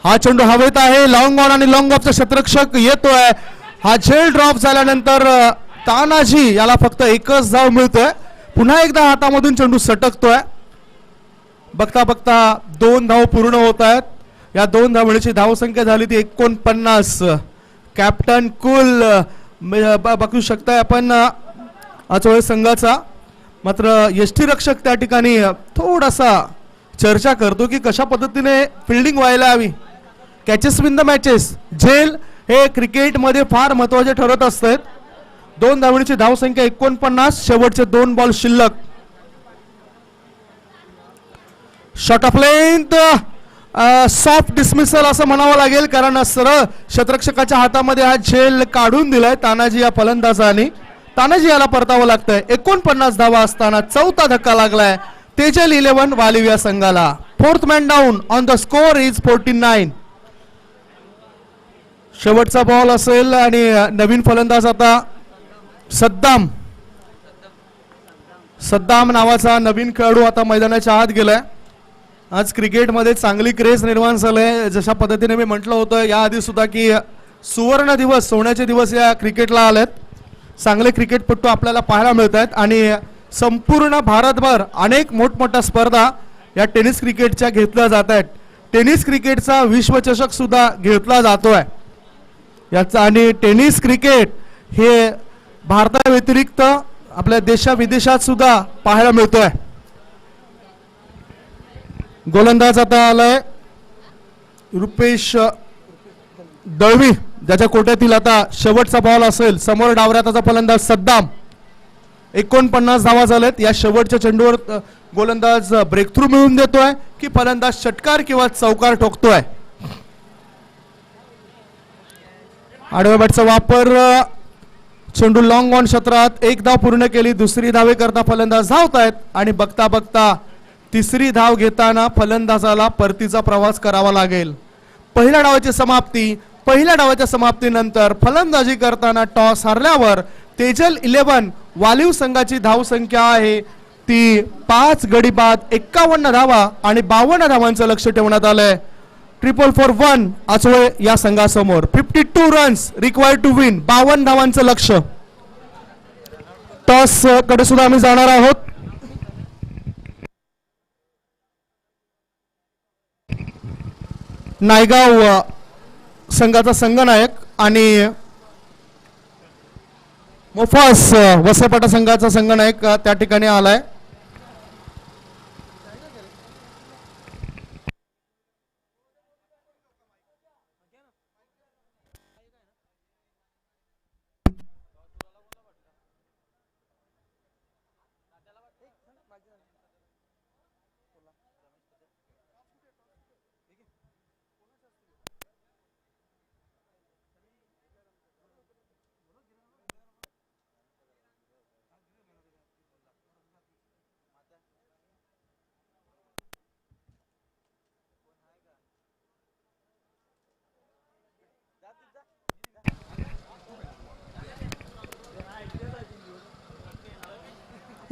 हा चेंडू हवेत आहे, लॉंग ऑन आणि लॉंग ऑफचा क्षेत्ररक्षक येतोय. हा झेल ड्रॉप झाल्यानंतर तानाजी याला फक्त एकच धाव मिळतोय. पुन्हा एकदा हातामधून चेंडू सटकतोय. बघता बघता 2 धाव पूर्ण होत आहेत. या 2 धावेची धावसंख्या झाली ती 49. कॅप्टन कुल बघू शकताय आपण आचोळे संघाचा. मात्र यष्टीरक्षक त्या ठिकाणी थोडासा चर्चा करतो की कशा पद्धतीने फिल्डिंग व्हायला हवी. कॅचेस विन द मॅचेस, झेल हे क्रिकेटमध्ये फार महत्वाचे ठरत असतात. 2 धावेची धावसंख्या 49, शेवटचे 2 बॉल शिल्लक. Shot of length, soft dismissal असं म्हणावं लागेल कारण सरळ क्षेत्ररक्षकाच्या हातामध्ये हा झेल काढून दिलाय तानाजी या फलंदाजाने. तानाजी याला परतावं लागतंय. 49 धावा असताना 4था धक्का लागलाय तेजल 11 वालिव या संघाला. 4th man down on the score is 49. शेवटचा बॉल असेल आणि नवीन फलंदाज आता सद्दाम नावाचा नवीन खेळाडू आता मैदानाच्या आत गेलाय. आज क्रिकेटमध्ये चांगली क्रेज निर्माण झालंय. जशा पद्धतीने मी म्हटलं होतं याआधी सुद्धा की सुवर्ण दिवस, सोन्याचे दिवस या क्रिकेटला आलेत. चांगले क्रिकेटपटू आपल्याला पाहायला मिळत आहेत आणि संपूर्ण भारतभर अनेक मोठमोठ्या स्पर्धा या टेनिस क्रिकेटच्या घेतल्या जात आहेत. टेनिस क्रिकेटचा विश्वचषक सुद्धा घेतला जातोय याचा आणि टेनिस क्रिकेट हे भारताव्यतिरिक्त आपल्या देशाविदेशात सुद्धा पाहायला मिळतोय. गोलंदाज आता आलाय रुपेश दळवी ज्याच्या कोट्यातील आता शेवटचा बॉल असेल. समोर डावऱ्याचा फलंदाज सद्दाम. 49 धावा झाल्यात. या शेवटच्या चेंडूवर गोलंदाज ब्रेक थ्रू मिळवून देतोय की फलंदाज षटकार किंवा चौकार ठोकतोय. आडव्या बॅटचा वापर, चेंडू लॉंग ऑन क्षेत्रात 1 धाव पूर्ण केली. दुसरी धावे करता फलंदाज धावतायत आणि बघता बघता 3री धाव घेताना फलंदाजाला परतीचा प्रवास करावा लागेल. पहिल्या डावाच्या समाप्तीनंतर फलंदाजी करताना टॉस हरल्यावर तेजल 11 वालिव संघाची धावसंख्या आहे ती 5 गडी बाद 51 धावा आणि 52 धावांचं लक्ष ठेवण्यात आलंय. 4-4-1 आचोळे या संघासमोर. 52 रन्स रिक्वायर्ड टू विन, 52 धावांचं लक्ष. टॉस कडे सुद्धा आम्ही जाणार आहोत. नायगाव संघाचा संघनायक आणि मोफास वसईपाटा संघाचा संघनायक त्या ठिकाणी आलाय.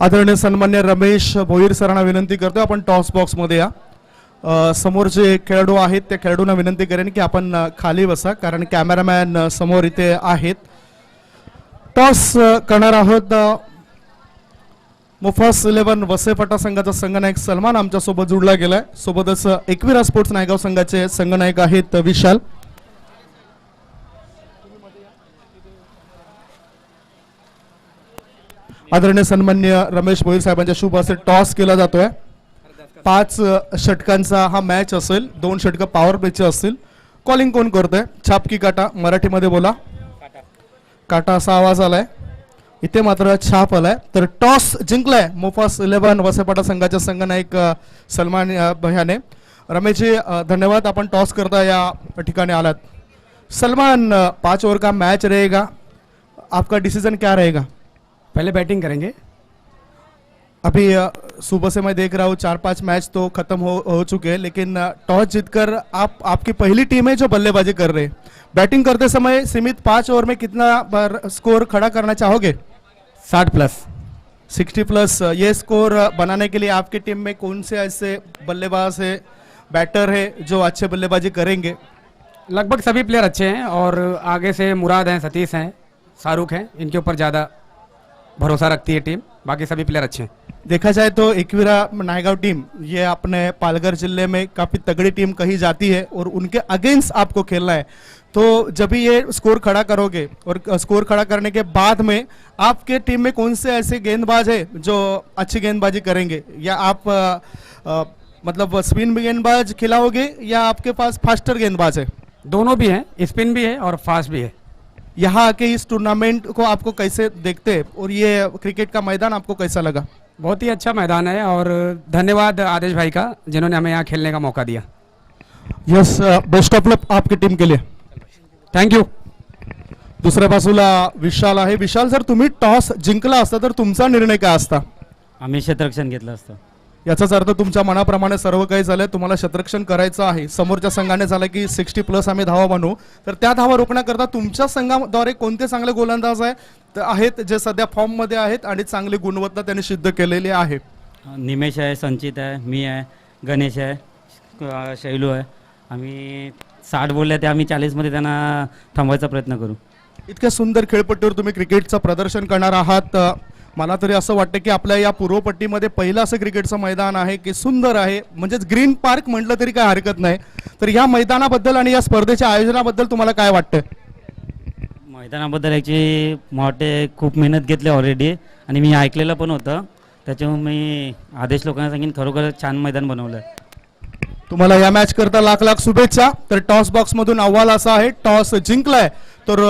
आदरणीय सन्मान्य रमेश भोईर सरांना विनंती करतो आपण टॉस बॉक्स मध्ये या. समोर जे खेळाडू आहेत त्या खेळाडूंना विनंती करेन की आपण खाली बसा, कारण कॅमेरामॅन समोर इथे आहेत. टॉस करणार आहोत. मुफास 11 वसेफाटा संघाचा संघनायक सलमान आमच्या सोबत जोडला गेलाय. सोबतच एकविरा स्पोर्ट्स नायगाव संघाचे संघनायक आहेत विशाल. आदरणीय सन्मान्य रमेश भोईर साहेबांच्या शुभ हस्ते टॉस केला जातोय. 5 षटकांचा हा मॅच असेल. 2 षटकं पॉवर प्लेचे असतील. कॉलिंग कोण करतोय? छाप की काटा? मराठीमध्ये बोला. काटा असा आवाज आलाय. इथे मात्र छाप आलाय. तर टॉस जिंकलाय मुफास 11 वसेपाटा संघाच्या संघनायक सलमान भैयाने. रमेशजी धन्यवाद, आपण टॉस करता या ठिकाणी आलात. सलमान, 5 ओवर का मैच रहेगा, आपका डिसीजन क्या रहेगा? पहले बैटिंग करेंगे. अभी सुबह से मैं देख रहा हूँ 4-5 मैच तो खत्म हो चुके हैं, लेकिन टॉस जीतकर आपकी पहली टीम है जो बल्लेबाजी कर रहे हैं. बैटिंग करते समय सीमित 5 ओवर में कितना स्कोर खड़ा करना चाहोगे? 60+. 60+. ये स्कोर बनाने के लिए आपकी टीम में कौन से ऐसे बल्लेबाज है, बैटर है जो अच्छे बल्लेबाजी करेंगे? लगभग सभी प्लेयर अच्छे हैं और आगे से मुराद हैं, सतीश हैं, शाहरुख हैं, इनके ऊपर ज़्यादा भरोसा रखती है टीम. बाकी सभी प्लेयर अच्छे हैं. देखा जाए तो एकविरा नायगांव टीम ये अपने पालघर जिले में काफी तगड़ी टीम कही जाती है और उनके अगेंस्ट आपको खेलना है. तो जब भी ये स्कोर खड़ा करोगे और स्कोर खड़ा करने के बाद में आपके टीम में कौन से ऐसे गेंदबाज है जो अच्छी गेंदबाजी करेंगे, या आप मतलब स्पिन गेंदबाज खिलाओगे या आपके पास फास्टर गेंदबाज है? दोनों भी हैं, स्पिन भी है और फास्ट भी है. यहाँ आके इस टूर्नामेंट को आपको कैसे देखते हैं और ये क्रिकेट का मैदान आपको कैसा लगा? बहुत ही अच्छा मैदान है और धन्यवाद आदेश भाई का जिन्होंने हमें यहाँ खेलने का मौका दिया. यस, बेस्ट ऑफ लक आपकी टीम के लिए. Thank you. दुसऱ्या बाजूला विशाल आहे. विशाल, जर तुम्ही टॉस जिंकला असता तर तुमचा निर्णय काय असता? आम्ही क्षेत्ररक्षण घेतलं असतं. याचाच अर्थ तुमच्या मनाप्रमाणे सर्व काही झालंय, तुम्हाला क्षेत्ररक्षण करायचं आहे. समोरच्या संघाने झालं की 60+ आम्ही धावा बनवू, तर त्या धावा रोखण्याकरता तुमच्या संघाद्वारे कोणते चांगले गोलंदाज आहेत जे सध्या फॉर्म मध्ये आहेत आणि चांगली गुणवत्ता त्यांनी सिद्ध केलेली आहे? निमेश आहे, संचित आहे, मी आहे, गणेश आहे, शैलू आहे. आम्ही 60 बोलले ते आम्ही 40 मध्ये त्यांना थांबवायचा प्रयत्न करू. इतक्या सुंदर खेळपट्टीवर तुम्ही क्रिकेटचं प्रदर्शन करणार आहात. मला तरी असं वाटतं की आपल्या या पूर्वपट्टीमध्ये पहिलं असं क्रिकेटचं मैदान आहे की सुंदर आहे, म्हणजेच ग्रीन पार्क म्हटलं तरी काय हरकत नाही. तर या मैदानाबद्दल आणि या स्पर्धेच्या आयोजनाबद्दल तुम्हाला काय वाटतं? मैदानाबद्दल ॲक्च्युली मोठे खूप मेहनत घेतली ऑलरेडी आणि मी ऐकलेलं पण होतं, त्याच्यामुळे मी आदेश लोकांना सांगेन खरोखर छान मैदान बनवलं आहे. तुम्हाला या मॅच करता लाख लाख शुभेच्छा. तर टॉस बॉक्स मधून अहवाल असा आहे, टॉस जिंकलाय तर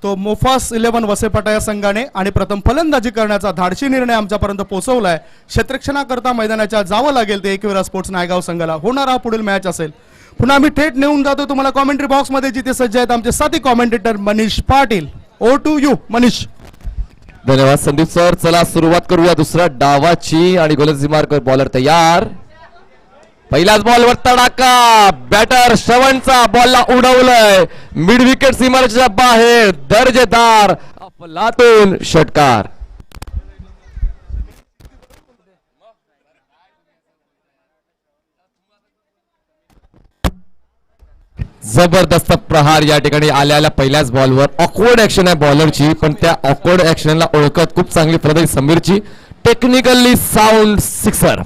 तो मुफास 11 वसेपाटा या संघाने आणि प्रथम फलंदाजी करण्याचा धाडसी निर्णय आमच्यापर्यंत पोहोचवलाय. क्षेत्ररक्षणाकरता मैदानाच्या जावं लागेल ते एकविरा स्पोर्ट्स नायगाव संघाला. होणारा पुढील मॅच असेल. पुन्हा आम्ही थेट नेऊन जातो तुम्हाला कॉमेंट्री बॉक्स मध्ये, जिथे सज्ज आहेत आमचे साथी कॉमेंटेटर मनीष पाटील. ओ टू यू मनीष. धन्यवाद संदीप सर. चला सुरुवात करूया दुसऱ्या डावाची आणि गोलंदाजी मार्क बॉलर तयार. पहिल्याच बॉलवर तडाका. बॅटर श्रवणचा बॉलला उडवलंय मिड विकेट सीमारेषेच्या बाहेर. दर्जेदार अफलातून षटकार. जबरदस्त प्रहार या ठिकाणी आलेल्या पहिल्याच बॉलवर. ऑकवर्ड ऍक्शन आहे बॉलरची, पण त्या ऑकवर्ड ऍक्शनला ओळखत खूप चांगली फलंदाजी समीरची. Technically sound sixer.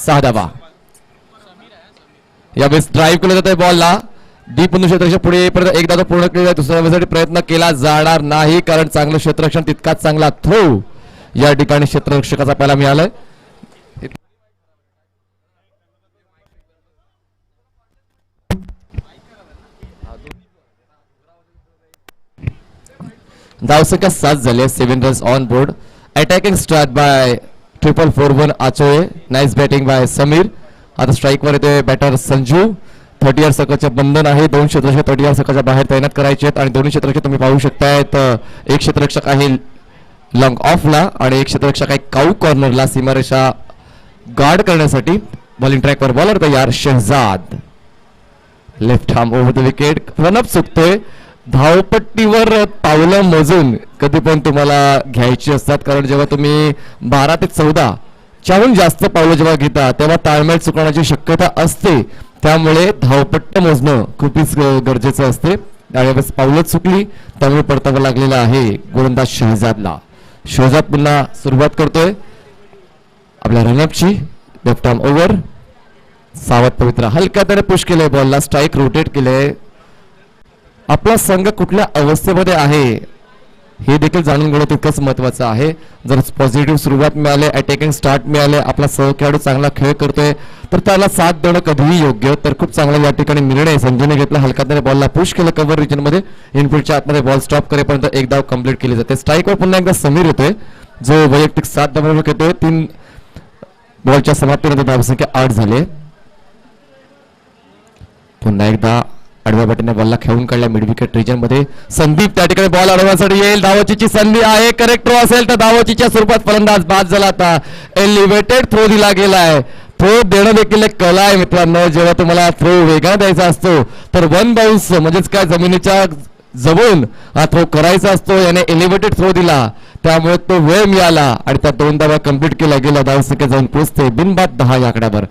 6 धावा. यावेळेस ड्राईव्ह केलं जात आहे बॉलला. डीप बंधू क्षेत्राच्या पुढे येईपर्यंत एकदा तो पूर्ण केलेला आहे. दुसऱ्या वेळेसाठी प्रयत्न केला जाणार नाही, कारण चांगलं क्षेत्ररक्षण तितकाच चांगला थ्रो या ठिकाणी क्षेत्ररक्षकाचा पहिला मिळालाय. धावसंख्या 7 झाली. 7 runs on board. Attacking start by 441 Achole. Nice batting by Sameer. आता स्ट्राईकवर येते बॅटर संजू. 30 यार्ड सर्कलचे बंधन आहे. 2 क्षेत्ररक्षक 30 यार्ड सर्कलच्या बाहेर तैनात करायचे आहेत आणि दोन्ही क्षेत्ररक्षक तुम्ही पाहू शकतायत. एक क्षेत्ररक्षक आहे लॉंग ऑफला आणि एक क्षेत्ररक्षक आहे काऊ कॉर्नरला सीमारेषा गार्ड करण्यासाठी. बॉलिंग ट्रॅकवर बॉलर तयार. Shahzad left arm over the wicket. Run up चुकतोय धावपट्टीवर पावलं मोजून कधी पण तुम्हाला घ्यायची असतात, कारण जेव्हा तुम्ही 12 ते 14 च्याहून जास्त पावलं जेव्हा घेता तेव्हा ताळमेळ चुकण्याची शक्यता असते. त्यामुळे धावपट्ट मोजणं खूपच गरजेचं असते. त्यावेळेस पावलं चुकली त्यामुळे परतावं लागलेलं आहे गोलंदाज शहजादला. शहजाद पुन्हा सुरुवात करतोय आपल्या रनअपची. Left arm over. सावध पवित्रा हलक्या त्याने पुश केलंय बॉलला. स्ट्राईक रोटेट केलंय. आपला संघ कुठल्या अवस्थेमध्ये आहे हे देखील जाणून घेणं तितकंच महत्वाचं आहे. जर पॉझिटिव्ह सुरुवात मिळाली, अटॅकिंग स्टार्ट मिळाले, आपला सहखेळाडू चांगला खेळ करतोय तर त्याला साथ देणं कधीही योग्य. तर खूप चांगला या ठिकाणी निर्णय संजयने घेतला. हलक्याने बॉलला पुश केलं कव्हर रिजन मध्ये. इनफिल्डच्या आतमध्ये बॉल स्टॉप करेपर्यंत एक धाव कंप्लीट केली जाते. स्ट्राईकवर पुन्हा एकदा समीर येतोय जो वैयक्तिक 7 धावांवर घेतोय. 3 बॉलच्या समाप्तीनंतर धावसंख्या 8 झाली. पुन्हा एकदा आडव्या बाटीने बॉलला खेळून काढल्या मिड विकेट रिजन मध्ये. संदीप त्या ठिकाणी बॉल अडवण्यासाठी येईल. धावचीची संधी आहे. करेक्ट थ्रो असेल तर धावचीच्या स्वरूपात फलंदाज बाद झाला. आता एलिव्हेटेड थ्रो दिला गेलाय. थ्रो देणं देखील एक कला आहे मित्रांनो. जेव्हा तुम्हाला थ्रो वेगळा द्यायचा असतो तर 1 बाउन्स म्हणजेच काय जमिनीच्या जवळून हा थ्रो करायचा असतो. याने एलिव्हेटेड थ्रो दिला त्यामुळे तो वेळ मिळाला आणि त्या 2 धावा कंप्लीट केल्या गेल्या. धावसंख्या जाऊन पोहोचते बिनबाद 10 या आकड्यावर.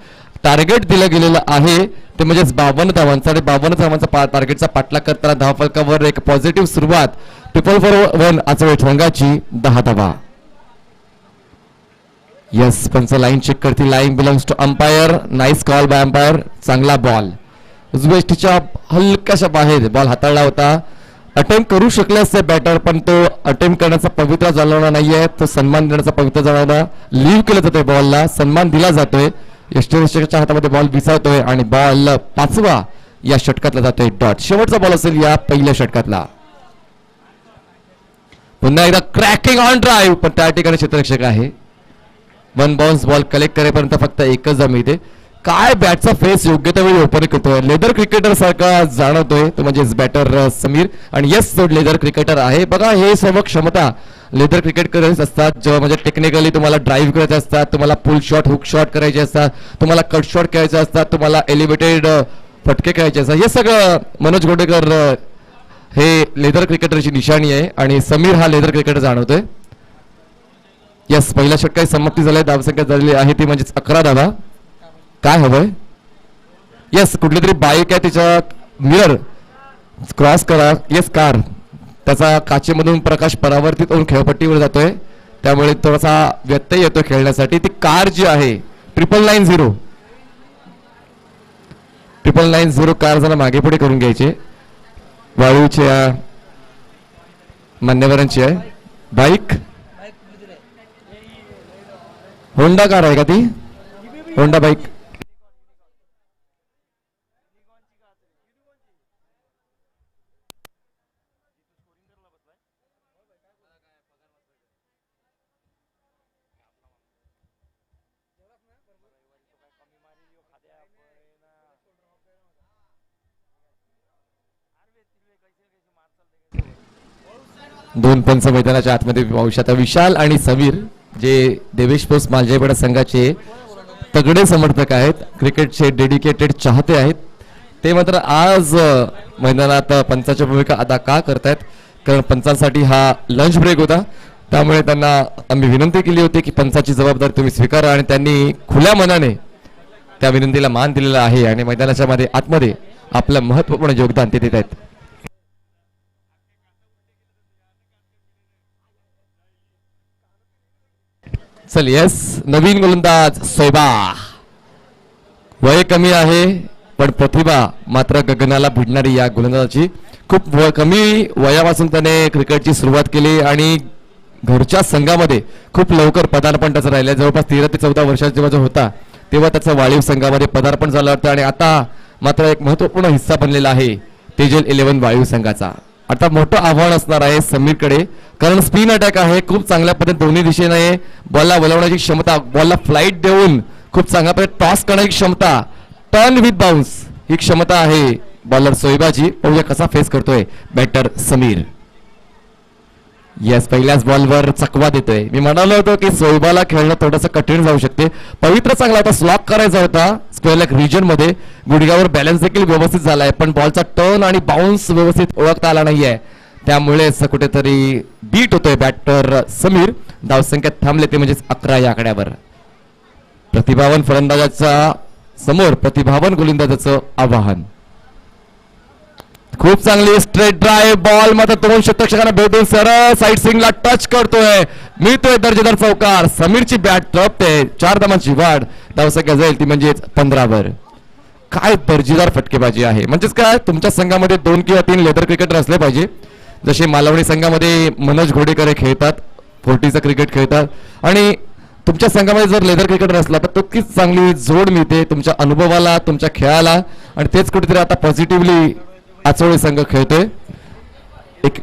टार्गेट दिलं गेलेलं आहे ते म्हणजेच 52 धावांचा आणि 52 धावांचा टार्गेटचा पाठलाग करताना धावफलकावर एक पॉझिटिव्ह सुरुवात. 4-4-1 आचवेट रंगाची 10 धावा. यस पंच लाईन चेक करतील. Line belongs to umpire. Nice call by umpire. चांगला बॉल उजवेष्टीच्या हलक्याशा बाहेर बॉल हाताळला होता. अटेम्प्ट करू शकले असते बॅटर पण तो अटेम्प्ट करण्याचा पवित्रा जाणवला नाहीये. तो सन्मान देण्याचा पवित्रा जाणवला. लीव्ह केलं जातोय बॉलला. सन्मान दिला जातोय. यष्टीच्या हातामध्ये बॉल विसावतोय आणि बॉल 5वा या षटकातला जातोय डॉट. शेवटचा बॉल असेल या पहिल्या षटकातला. पुन्हा एकदा क्रॅकिंग ऑन ड्राईव्ह पण त्या ठिकाणी क्षेत्ररक्षक आहे. 1 बाउन्स बॉल कलेक्ट करेपर्यंत फक्त एकच धाव मिळते. काय बॅटचा फेस योग्य त्या वेळी ओपन करतोय. लेदर क्रिकेटर सारखा जाणवतोय तो म्हणजेच बॅटर समीर. आणि येस तो लेदर क्रिकेटर आहे. बघा हे सर्व क्षमता लेदर क्रिकेट करत असतात. जेव्हा म्हणजे टेक्निकली तुम्हाला ड्राईव्ह करायचे असतात, तुम्हाला पुल शॉट हुक शॉट करायचे असतात, तुम्हाला कट शॉट खेळायचे असतात, तुम्हाला एलिव्हेटेड फटके खेळायचे असतात. हे सगळं मनोज गोडेकर हे लेदर क्रिकेटरची निशाणी आहे आणि समीर हा लेदर क्रिकेटर जाणवतोय. यस पहिल्या षटकाची समाप्ती झाली. धावसंख्या झालेली आहे ती म्हणजेच 11 धावा. काय हवंय. येस कुठली तरी बाईक आहे तिच्या मिरर क्रॉस करा. येस कार त्याचा काचेमधून प्रकाश परावर्तित होऊन खेळपट्टीवर जातोय त्यामुळे थोडासा व्यत्यय येतोय खेळण्यासाठी. ती कार जी आहे 999 कार जरा मागे पुढे करून घ्यायचे. वाळूच्या मान्यवरांची आहे बाईक. होंडा कार आहे का ती. Honda bike. दोन पंच मैदानाच्या आतमध्ये पाहू शकता. विशाल आणि समीर जे देवेश पोस्ट मालजेपेडा संघाचे तगडे समर्थक आहेत, क्रिकेटचे डेडिकेटेड चाहते आहेत, ते मात्र आज मैदानात पंचाची भूमिका अदा का करतायत कारण पंचांसाठी हा लंच ब्रेक होता. त्यामुळे त्यांना आम्ही विनंती केली होती की पंचाची जबाबदारी तुम्ही स्वीकारा आणि त्यांनी खुल्या मनाने त्या विनंतीला मान दिलेला आहे आणि मैदानाच्या मध्ये आतमध्ये आपलं महत्वपूर्ण योगदान ते देत आहेत. चल यस नवीन गोलंदाज सोयबा. वय कमी आहे पण प्रतिभा मात्र गगनाला भिडणारी या गोलंदाजाची. खूप कमी वयापासून त्याने क्रिकेटची सुरुवात केली आणि घरच्या संघामध्ये खूप लवकर पदार्पण त्याचं राहिलं. जवळपास 13 ते 14 वर्षाचा जेव्हा जो होता तेव्हा त्याचं वाळीव संघामध्ये पदार्पण झालं होतं आणि आता मात्र एक महत्वपूर्ण हिस्सा बनलेला आहे तेजल 11 वाळीव संघाचा. आता मोठं आव्हान असणार आहे समीरकडे कारण स्पिन अटॅक आहे. खूप चांगल्या पद्धतीने दोन्ही दिशेने बॉलला वळवण्याची क्षमता, बॉलला फ्लाईट देऊन खूप चांगल्या पद्धतीने टॉस करण्याची क्षमता, टर्न विथ बाउन्स ही क्षमता आहे बॉलर सोयबाची. पाहूया कसा फेस करतोय बॅटर समीर. येस, पहिल्याच बॉलवर चकवा देतोय. मी म्हणालो होतो की सोयबाला खेळणं थोडंसं कठीण जाऊ शकते. पवित्र चांगला होता, स्लॉक करायचा होता स्क्वेअर लेग रिजन मध्ये, गुडघ्यावर बॅलन्स देखील व्यवस्थित झालाय, पण बॉलचा टर्न आणि बाउन्स व्यवस्थित ओळखता आला नाहीये, त्यामुळेच कुठेतरी बीट होतोय बॅटर समीर. धावसंख्या थांबले ते म्हणजेच 11 या आकड्यावर. प्रतिभावन फलंदाजाच्या समोर प्रतिभावन गोलंदाजाचं आवाहन. खूप चांगली स्ट्रेट ड्राईव्ह बॉल मात्र दोन शतक्षकांना भेटून सरळ साईड स्विंगला टच करतोय, मिळतोय दर्जेदार चौकार. समीरची बॅट टपते, 4 धावांची वाढ, धावसंख्या जाईल ती म्हणजेच 15 वर. काय दर्जेदार फटकेबाजी आहे. म्हणजेच काय, तुमच्या संघामध्ये 2 किंवा 3 लेदर क्रिकेटर असले पाहिजे. जसे मालवणी संघामध्ये मनोज घोडेकर खेळतात, 40चं क्रिकेट खेळतात, आणि तुमच्या संघामध्ये जर लेदर क्रिकेटर असला तर तितकीच चांगली जोड मिळते तुमच्या अनुभवाला, तुमच्या खेळाला. आणि तेच कुठेतरी आता पॉझिटिव्हली आचोळे संघ खेळतोय. एक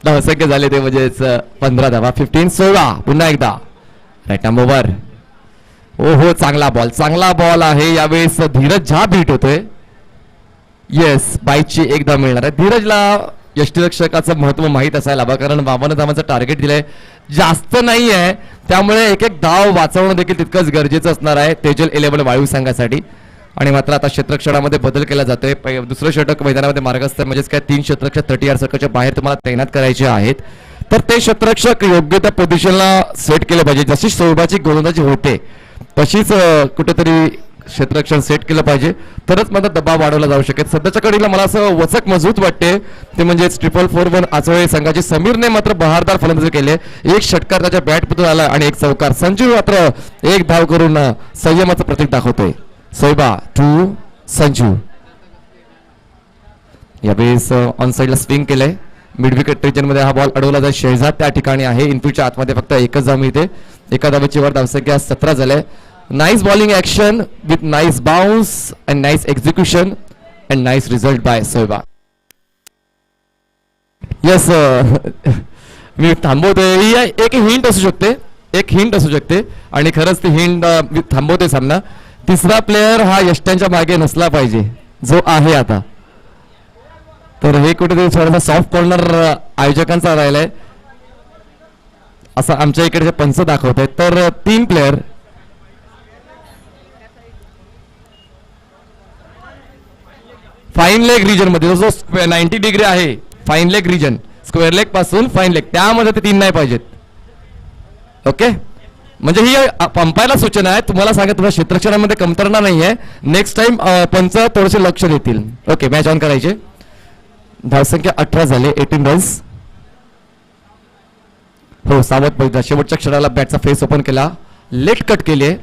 धावसंख्या झाले ते म्हणजेच 15 धावा. 15-16 पुन्हा एकदा राईट नंबर. ओ हो, चांगला बॉल आहे यावेळेस. धीरज झा बीट होतोय. येस, बाईची एकदा मिळणार आहे. धीरजला यष्टीरक्षकाचं महत्व माहीत असायला हवं, कारण 52 धावांचं टार्गेट दिलंय, जास्त नाही आहे, त्यामुळे एक एक धाव वाचवणं देखील तितकंच गरजेचं असणार आहे तेजल 11 वायू संघासाठी. आणि मात्र आता क्षेत्रक्षणामध्ये बदल केला जातोय. दुसरं षटक मैदानामध्ये मार्गस्थ, म्हणजेच काय 3 क्षेत्ररक्षक 30 यार्ड सर्कलच्या बाहेर तुम्हाला तैनात करायचे आहेत, तर ते क्षेत्ररक्षक योग्य त्या पोझिशनला सेट केले पाहिजे. जशी सोयबाची गोलंदाजी होते तशीच कुठेतरी क्षेत्ररक्षण सेट केलं पाहिजे, तरच मात्र दबाव वाढवला जाऊ शकेल. सध्याच्या कडीला मला असं वचक मजबूत वाटते ते म्हणजे 441 आचोळे संघाचे. समीरने मात्र बहारदार फलंदाजी केले, एक षटकार त्याच्या बॅटमधून आला आणि एक चौकार. संजू मात्र एक धाव करून संयमाचं प्रतीक दाखवतोय. सोयबा 2, संजू. यावेळेस ऑन साईडला स्विंग केलंय, मिड विकेट रिजन मध्ये हा बॉल अडवला जाईल. शेहजाद त्या ठिकाणी आहे. इनफिल्डच्या आतमध्ये फक्त एकच धाव मिळते. एका धावेची वर धावसंख्या 17 झाले. Nice bowling action with nice bounce and nice execution and nice result by Soyba. Yes, मी थांबवतोय. ही एक हिंट असू शकते, एक हिंट असू शकते, आणि खरंच ती हिंट थांबवते सामना. तिसरा प्लेयर हा यष्ट्यांच्या मागे नसला पाहिजे जो आहे आता. तर हे कुठेतरी थोडासा सॉफ्ट कॉर्नर आयोजकांचा राहिलाय असं आमच्या इकडचे पंच दाखवत आहेत. तर 3 प्लेयर फाईन लेग रिजन मध्ये, जो 90 डिग्री आहे fine leg region, square leg पासून फाईन लेग, त्यामध्ये ते 3 नाही पाहिजेत. ओके, म्हणजे ही पंपायला सूचना आहे. तुम्हाला सांगा, तुम्हाला क्षेत्ररक्षणामध्ये कमतरता नाहीये. नेक्स्ट टाइम पंच थोडेसे लक्ष देतील. ओके, मॅच ऑन करायचे. धावसंख्या 18 झाले, 18 रन्स. हो, सावध पहिला शेवटच्या क्षणाला बॅटचा फेस ओपन केला, लेट कट केले.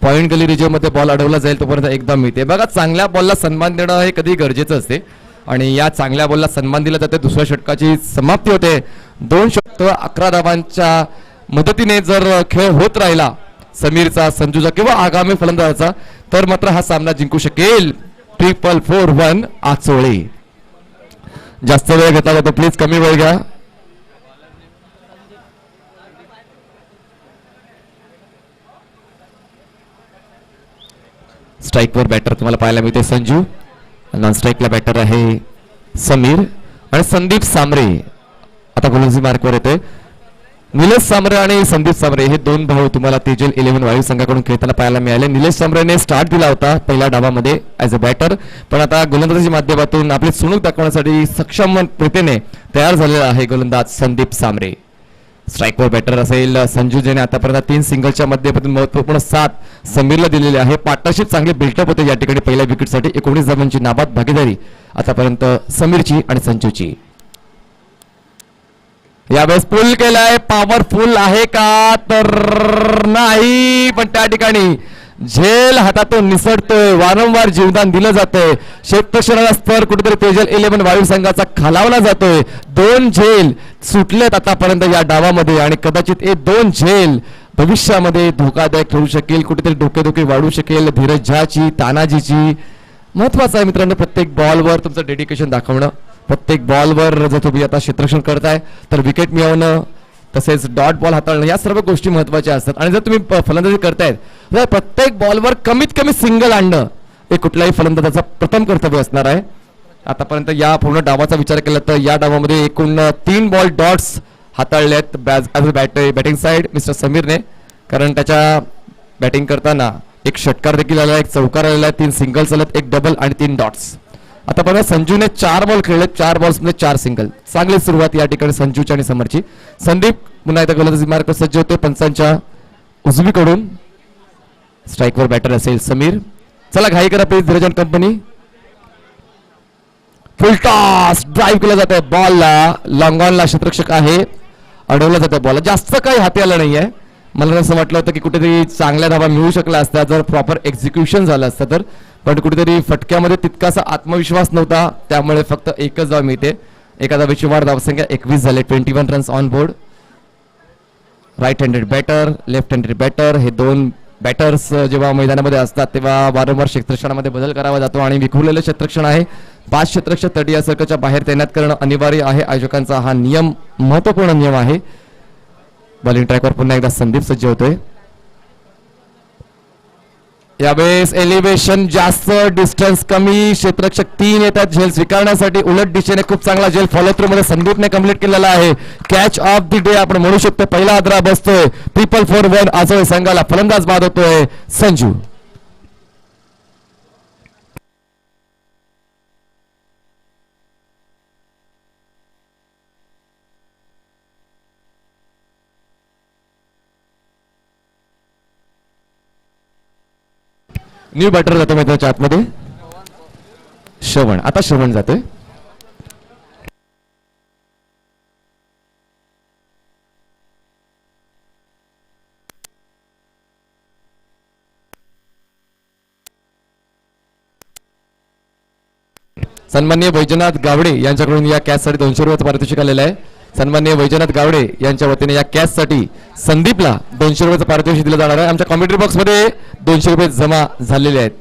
पॉइंट गली रिजन मध्ये बॉल अडवला जाईल तोपर्यंत एकदा मिळते. बघा, चांगल्या बॉलला सन्मान देणं हे कधी गरजेचं असते, आणि या चांगल्या बॉलला सन्मान दिला जाते. दुसऱ्या षटकाची समाप्ती होते. 2 षटक 11 धावांच्या मदतीने जर खेळ होत राहिला समीरचा, संजूचा किंवा आगामी फलंदाजाचा, तर मात्र हा सामना जिंकू शकेल 441 आचोळे. जास्त वेळ घेतला जातो, प्लीज कमी वेळ घ्या. स्ट्राईकवर बॅटर तुम्हाला पाहायला मिळते संजू, नॉन स्ट्राईकला बॅटर आहे समीर, आणि संदीप सामरे आता गोलंदाजी मार्कवर येतोय. निलेश सामरे आणि संदीप सामरे हे 2 भाऊ तुम्हाला तेजल 11 वायू संघाकडून खेळताना पाहायला मिळाले. निलेश सामरेने स्टार्ट दिला होता पहिल्या डावामध्ये ॲज अ बॅटर, पण आता गोलंदाजीच्या माध्यमातून आपली चुणूक दाखवण्यासाठी सक्षम रीतीने तयार झालेला आहे गोलंदाज संदीप सामरे. स्ट्राईकवर बॅटर असेल संजू, ज्याने आतापर्यंत 3 सिंगलच्या माध्यमातून महत्वपूर्ण 7 समीरला दिलेले आहे. पार्टनरशिप चांगली बिल्टअप होते या ठिकाणी. पहिल्या विकेटसाठी 19 धावांची नाबाद भागीदारी आतापर्यंत समीरची आणि संजूची. यावेळेस पुल केलाय, पॉवरफुल आहे का, तर नाही, पण त्या ठिकाणी झेल हातातून निसटतोय, वारंवार जीवदान दिलं जातंय. क्षेत्ररक्षणाचा स्तर कुठेतरी तेजल 11 वायू संघाचा खालावला जातोय. 2 झेल सुटलेत आतापर्यंत या डावामध्ये, आणि कदाचित हे 2 झेल भविष्यामध्ये धोकादायक ठरू शकेल, कुठेतरी डोकेदुखी वाढू शकेल धीरज झाची, तानाजीची. महत्वाचं आहे मित्रांनो, प्रत्येक बॉलवर तुमचं डेडिकेशन दाखवणं. प्रत्येक बॉलवर जर तुम्ही आता क्षेत्ररक्षण करताय तर विकेट मिळवणं तसेच डॉट बॉल हाताळणं या सर्व गोष्टी महत्त्वाच्या असतात. आणि जर तुम्ही फलंदाजी करतायत तर प्रत्येक बॉलवर कमीत कमी सिंगल आणणं हे कुठल्याही फलंदाजाचा प्रथम कर्तव्य असणार आहे. आतापर्यंत या पूर्ण डावाचा विचार केला तर या डावामध्ये एकूण 3 बॉल डॉट्स हाताळले आहेत बॅटिंग साइड मिस्टर समीरने, कारण त्याच्या बॅटिंग करताना एक षटकार देखील आला, एक चौकार आलेला आहे, 3 सिंगल्स आलेत, 1 डबल आणि 3 डॉट्स. आतापर्यंत संजूने 4 बॉल खेळले, 4 बॉल्समध्ये 4 सिंगल. चांगली सुरुवात या ठिकाणी संजूची आणि समरची. संदीप पुन्हा एकदा गोलंदाजी मार्क सज्ज होते पंचांच्या उजवीकडून. स्ट्राईकवर बॅटर असेल समीर. चला घाई करा प्लीज धीरजन कंपनी. फुल टॉस ड्राईव्ह केला जात आहे बॉलला, लॉंग ऑनला क्षेत्ररक्षक आहे, अडवला जात आहे बॉल. जास्त काही हाती आलं नाहीये. मला असं वाटलं होतं की कुठेतरी चांगल्या धावा मिळू शकला असता जर प्रॉपर एक्झिक्युशन झालं असतं तर, पण कुठेतरी फटक्यामध्ये तितकासा आत्मविश्वास नव्हता, त्यामुळे फक्त एकच धाव मिळते. एका धावेची वाढ, धावसंख्या 21 झाले. 21 runs on board. Right handed batter, left handed batter हे 2 बॅटर्स जेव्हा मैदानामध्ये असतात तेव्हा वारंवार क्षेत्ररक्षणामध्ये बदल करावा जातो आणि विखुरलेलं क्षेत्ररक्षण आहे. 5 क्षेत्ररक्षक तटीय सर्कलच्या बाहेर तैनात करणं अनिवार्य आहे. आयोजकांचा हा नियम महत्त्वपूर्ण नियम आहे. बॉलिंग ट्रॅकवर पुन्हा एकदा संदीप सज्ज होतोय. यावेळेस एलिव्हेशन जास्त, डिस्टन्स कमी, क्षेत्ररक्षक 3 येतात झेल स्वीकारण्यासाठी. उलट दिशेने खूप चांगला झेल फॉलो थ्रू मध्ये संदीपने कंप्लीट केलेला आहे. कॅच ऑफ द डे आपण म्हणू शकतो. पहिला आदरा बसतोय. 4-4-1 आजोळे संघाला. फलंदाज बाद होतोय संजू. न्यू बॅटर जातो मैदानाच्या आतमध्ये. श्रवण. आता श्रवण जातोय. सन्माननीय वैजनाथ गावडे यांच्याकडून या कॅचसाठी 200 रुपयाचं पारितोषिक आलेलं आहे. सन्माननीय वैजनाथ गावडे यांच्या वतीने या कॅचसाठी संदीपला 200 रुपयाचं पारितोषिक दिलं जाणार आहे. आमच्या कॉमेंट्री बॉक्स मध्ये 200 रुपये जमा झालेले आहेत.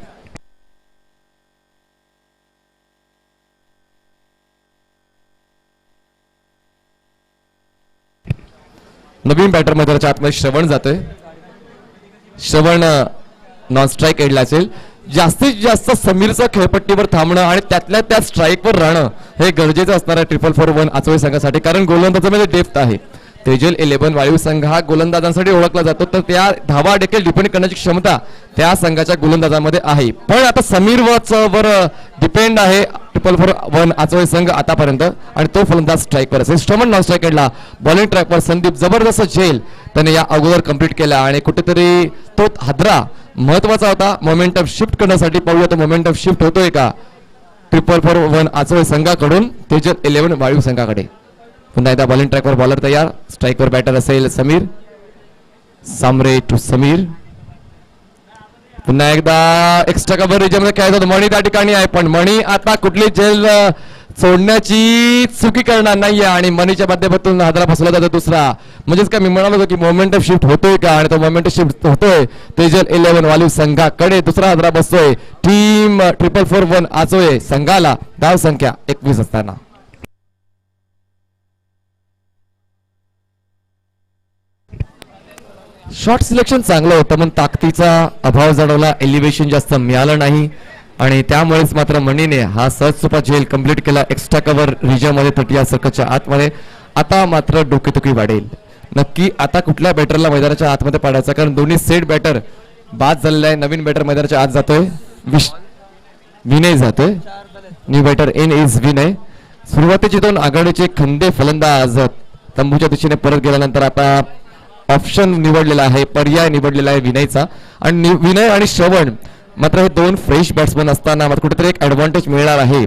नवीन बॅटर मैदानाच्या आतमध्ये श्रवण जातोय. श्रवण नॉन स्ट्राईक एडला असेल. जास्तीत जास्त समीरचा खेळपट्टीवर थांबणं आणि त्यातल्या त्यात स्ट्राईकवर राहणं हे गरजेचं असणार आहे 4-4-1 आचोळे संघासाठी, कारण गोलंदाजामध्ये डेप्थ आहे. तेजल 11 वायू संघ हा गोलंदाजांसाठी ओळखला जातो, तर त्या धावा देखील डिपेंड करण्याची क्षमता त्या संघाच्या गोलंदाजामध्ये आहे. पण आता समीर वर डिपेंड आहे 4-4-1 आचोळे संघ आतापर्यंत, आणि तो फलंदाज स्ट्राईकवर असेल. श्रवण नॉन स्ट्राईकला. बॉलिंग ट्रॅकवर संदीप जबरदस्त झेल त्याने या अगोदर कंप्लीट केला आणि कुठेतरी तो हादरा महत्वाचा होता मोमेंटम शिफ्ट करण्यासाठी. पाहूया तो मोमेंटम शिफ्ट होतोय का 4-4-1 आचोळे संघाकडून तेजल 11 वायू संघाकडे. पुन्हा एकदा बॉलिंग ट्रॅकवर बॉलर तयार. स्ट्राईकवर बॅटर असेल समीर. सामरे टू समीर. पुन्हा एकदा एक्स्ट्रा कव्हर रिजनमध्ये खेळायचा होता. मणी त्या ठिकाणी आहे, पण मणी आता कुठली झेल सोडण्याची चुकी करणार नाहीये आणि मनीच्या माध्यमातून हादरा फसवला जातो दुसरा. म्हणजेच काय मी म्हणालो होतो की मोमेंटम शिफ्ट होतोय का, आणि तो मोमेंटम शिफ्ट होतोय तेजल 11 वालू संघाकडे. दुसरा हादरा बसतोय टीम 4-4-1 आचोळे संघाला. धाव संख्या 21 असताना. शॉट सिलेक्शन चांगलं होतं, पण ताकदीचा अभाव जाणवला. एलिव्हेशन जास्त मिळालं नाही आणि त्यामुळेच मात्र मणीने हा सहजसोपा झेल कंप्लीट केला एक्स्ट्रा कव्हर रिजनमध्ये तटीय सर्कलच्या आतमध्ये. आता मात्र डोकेदुखी वाढेल. नक्की आता कुठल्या बॅटरला मैदानाच्या आतमध्ये पाडायचा, कारण दोन्ही सेट बॅटर बाद झालेला आहे. नवीन बॅटर मैदानाच्या आत जातोय. विनय जातोय. New batter in is Vinay. सुरुवातीचे 2 आघाडीचे खंदे फलंदाज तंबूच्या दिशेने परत गेल्यानंतर आता ऑप्शन निवडलेला आहे, पर्याय निवडलेला आहे विनयचा. आणि विनय आणि श्रवण मात्र हे 2 फ्रेश बॅट्समन असताना मात्र कुठेतरी एक ऍडव्हान्टेज मिळणार आहे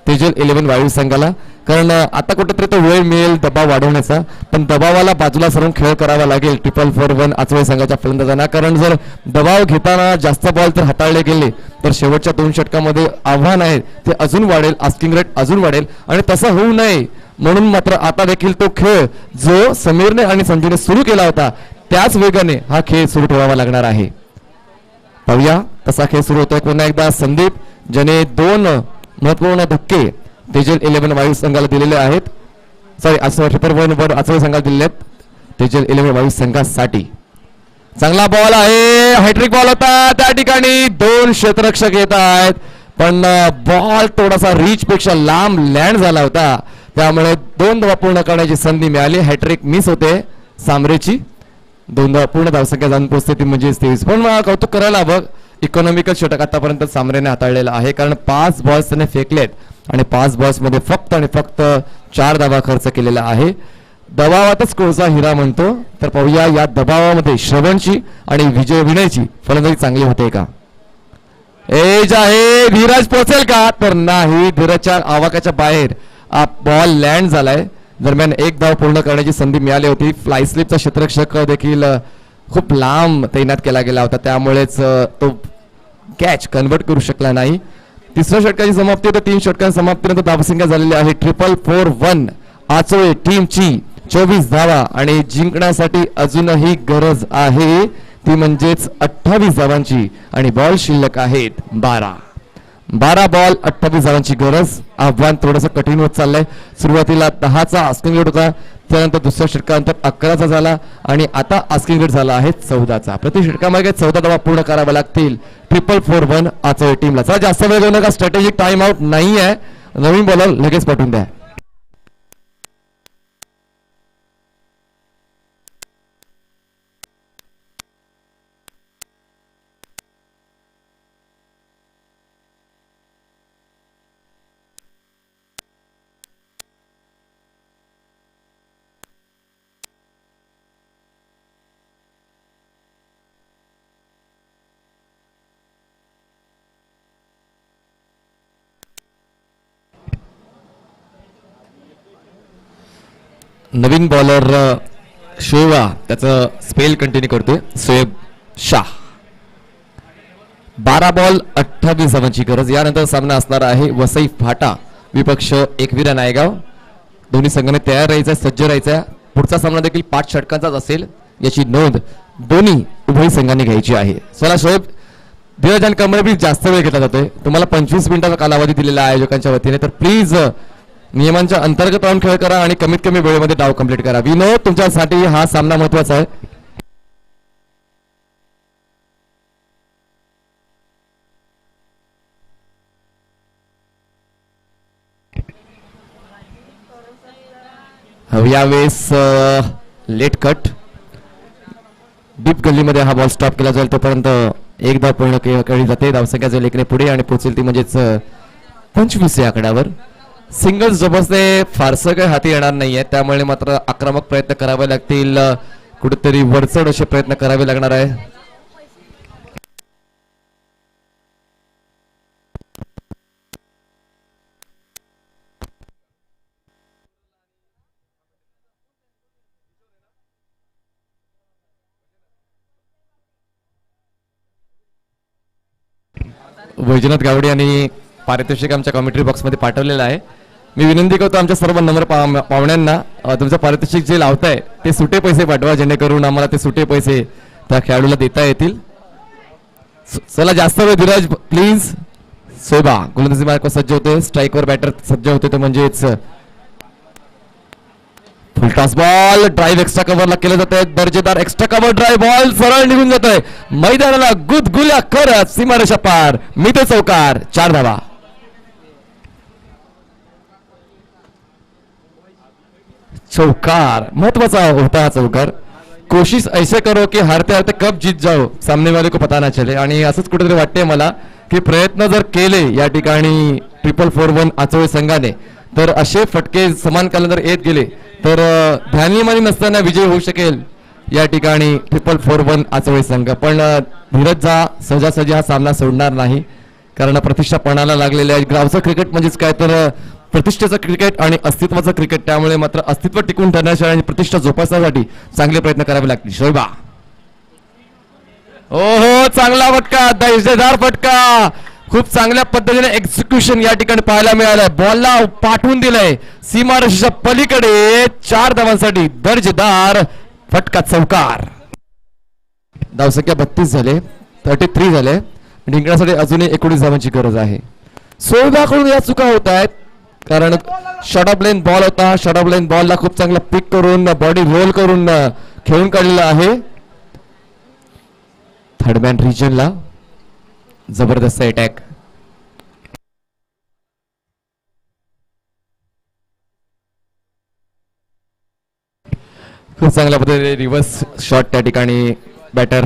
तेजल 11 वायू संघाला, कारण आता कुठेतरी तो वेळ मिळेल दबाव वाढवण्याचा, पण दबावाला बाजूला सरून खेळ करावा लागेल 4-4-1 आचोळे संघाच्या फलंदाजांना. कारण जर दबाव घेताना जास्त बॉल जर हाताळले गेले तर शेवटच्या 2 षटकामध्ये आव्हान आहे ते अजून वाढेल, आस्किंग रेट अजून वाढेल, आणि तसं होऊ नये म्हणून मात्र आता देखील तो खेळ जो समीरने आणि संजूने सुरू केला होता त्याच वेगाने हा खेळ सुरू ठेवावा लागणार आहे. पाहूया तसा खेळ सुरू होतोय. पुन्हा एकदा संदीप ज्याने 2 महत्वपूर्ण धक्के तेजल 11 वायू संघाला दिलेले आहेत, सॉरी 4-4-1 आचोळे संघाला दिलेले आहेत. तेजल 11 संघासाठी. चांगला बॉल आहे, हॅट्रिक बॉल होता त्या ठिकाणी. 2 क्षेत्ररक्षक येत आहेत पण बॉल थोडासा रीच पेक्षा लांब लँड झाला होता, त्यामुळे 2 धावा पूर्ण करण्याची संधी मिळाली. हॅट्रिक मिस होते सामरेची. 2 धावा पूर्ण धावसंख्या जाऊन पोहोचते ती म्हणजे 23. पण कौतुक करायला हवं, इकॉनॉमिकल षटक आतापर्यंत सामरेने हाताळलेलं आहे, कारण 5 बॉल्स त्याने फेकलेत आणि 5 बॉल्स मध्ये फक्त आणि फक्त 4 धावा खर्च केलेला आहे. दबावातच कोळसा हिरा म्हणतो, तर पाहूया या दबावामध्ये श्रवणची आणि विनयची फलंदाजी चांगली होते का. एज आहे, धीरज पोहोचेल का, तर नाही. धीरजच्या आवाक्याच्या बाहेर बॉल लँड झालाय. दरम्यान 1 धाव पूर्ण करण्याची संधी मिळाली होती. फ्लाय स्लिपचा क्षेत्ररक्षक देखील खूप लांब तैनात केला गेला होता, त्यामुळेच तो कॅच कन्वर्ट करू शकला नाही. तिसऱ्या षटकाची समाप्ती होते. 3 षटकांच्या समाप्तीनंतर धावसंख्या झालेली आहे 444. आचोळे टीमची 24 धावा आणि जिंकण्यासाठी अजूनही गरज आहे ती म्हणजेच 28 धावांची आणि बॉल शिल्लक आहेत 12 बॉल 28 धावांची गरज. आव्हान थोडंसं कठीण होत चाललंय. सुरुवातीला 10चा आस्किंग रेट होता, त्यानंतर दुसऱ्या षटकानंतर 11चा झाला आणि आता आस्किंग रेट झाला आहे 14चा. प्रति षटकामागे 14 धावा पूर्ण कराव्या लागतील 444 आचोळे टीमला. चला जास्त वेळ घेऊ नका, स्ट्रॅटेजिक टाइम आउट नाही आहे. नवीन बॉलर लगेच पाठवून द्या. नवीन बॉलर शोएबा त्याचं स्पेल कंटिन्यू करतोय, शोएब शाह. 12 बॉल 28 धावांची गरज. यानंतर सामना असणार आहे वसई फाटा विपक्ष एकविरा नायगाव. दोन्ही संघाने तयार राहायचं, सज्ज राहायचं. पुढचा सामना देखील 5 षटकांचाच असेल याची नोंद दोन्ही उभय संघांनी घ्यायची आहे. चला शोएब, धीरज आणि कमरेबी जास्त वेळ घेतला जातोय. तुम्हाला 25 मिनिटाचा कालावधी दिलेला आहे आयोजकांच्या वतीने, तर प्लीज नियमांच्या अंतर्गत राहून खेळ करा आणि कमीत कमी वेळेमध्ये डाव कंप्लीट करा. विनोद, तुमच्यासाठी हा सामना महत्वाचा आहे. यावेळेस लेट कट डीप गल्लीमध्ये हा बॉल स्टॉप केला जाईल. तोपर्यंत 1 धाव पूर्ण केली जाते. धावसंख्या जाईल 1 ने पुढे आणि पोहोचेल ती म्हणजेच 25 या आकड्यावर. सिंगल्स जबरदस्ते फारसं काही हाती येणार नाहीये, त्यामुळे मात्र आक्रमक प्रयत्न करावे लागतील. कुठेतरी वरचढ असे प्रयत्न करावे लागणार आहे. वैजनाथ गावडे यांनी पारितोषिक आमच्या कॉमेंट्री बॉक्समध्ये पाठवलेलं आहे. मी विनंती करतो आमच्या सर्व नम्र पाहुण्यांना, तुमचं पारितोषिक जे लावताय ते सुटे पैसे पाठवा, जेणेकरून आम्हाला ते सुटे पैसे त्या खेळाडूला देता येतील. चला जास्त वेळ धीरज प्लीज. सोबा गोलंदाजी मार्क सज्ज होते, स्ट्राईकवर बॅटर सज्ज होते, तर म्हणजेच full toss ball drive extra कव्हरला केलं जात आहे. दर्जेदार एक्स्ट्रा कव्हर ड्राईव्ह बॉल सरळ निघून जात आहे मैदानाला गुदगुल्या करत सीमारेषा पार. मिते चौकार, 4 धावा. चौकार महत्वाचा होता हा चौकार. कोशिश ऐसे करो की हारते हारते कब जीत जाओ, सामने वाले को पता ना चले. आणि असंच कुठेतरी वाटते मला की प्रयत्न जर केले या ठिकाणी 441 आचोळे संघाने, तर असे फटके समान कालांतर येत गेले तर ध्यानीमानी नसताना विजय होऊ शकेल या ठिकाणी 441 आचोळे संघ. पण धीरजचा सहजासहजी हा सामना सोडणार नाही, कारण प्रतिष्ठा पणाला लागलेली आहे. गावचं क्रिकेट म्हणजेच काय तर प्रतिष्ठेचं क्रिकेट आणि अस्तित्वाचं क्रिकेट, त्यामुळे मात्र अस्तित्व टिकून ठरण्यासाठी आणि प्रतिष्ठा जोपासण्यासाठी चांगले प्रयत्न करावे लागतील. शोएबा, ओहो चांगला फटका, दर्जेदार फटका, खूप चांगल्या पद्धतीने एक्झिक्युशन या ठिकाणी पाहायला मिळालंय. बॉलला पाठवून दिलंय सीमारेषेच्या पलीकडे. 4 धावांसाठी दर्जेदार फटका, चौकार. धावसंख्या 32 झाले, 33 झाले. जिंकण्यासाठी अजूनही 19 धावांची गरज आहे. सोएबाकडून या चुका होत आहेत. कारण शॉर्ट ऑफ लेन बॉल होता. शॉर्ट ऑफ लेन बॉलला खूप चांगला पिक करून बॉडी रोल करून खेळून काढलेला आहे. थर्ड मॅन रिजनला जबरदस्त अटॅक. खूप चांगल्या पद्धतीने रिव्हर्स शॉट त्या ठिकाणी बॅटर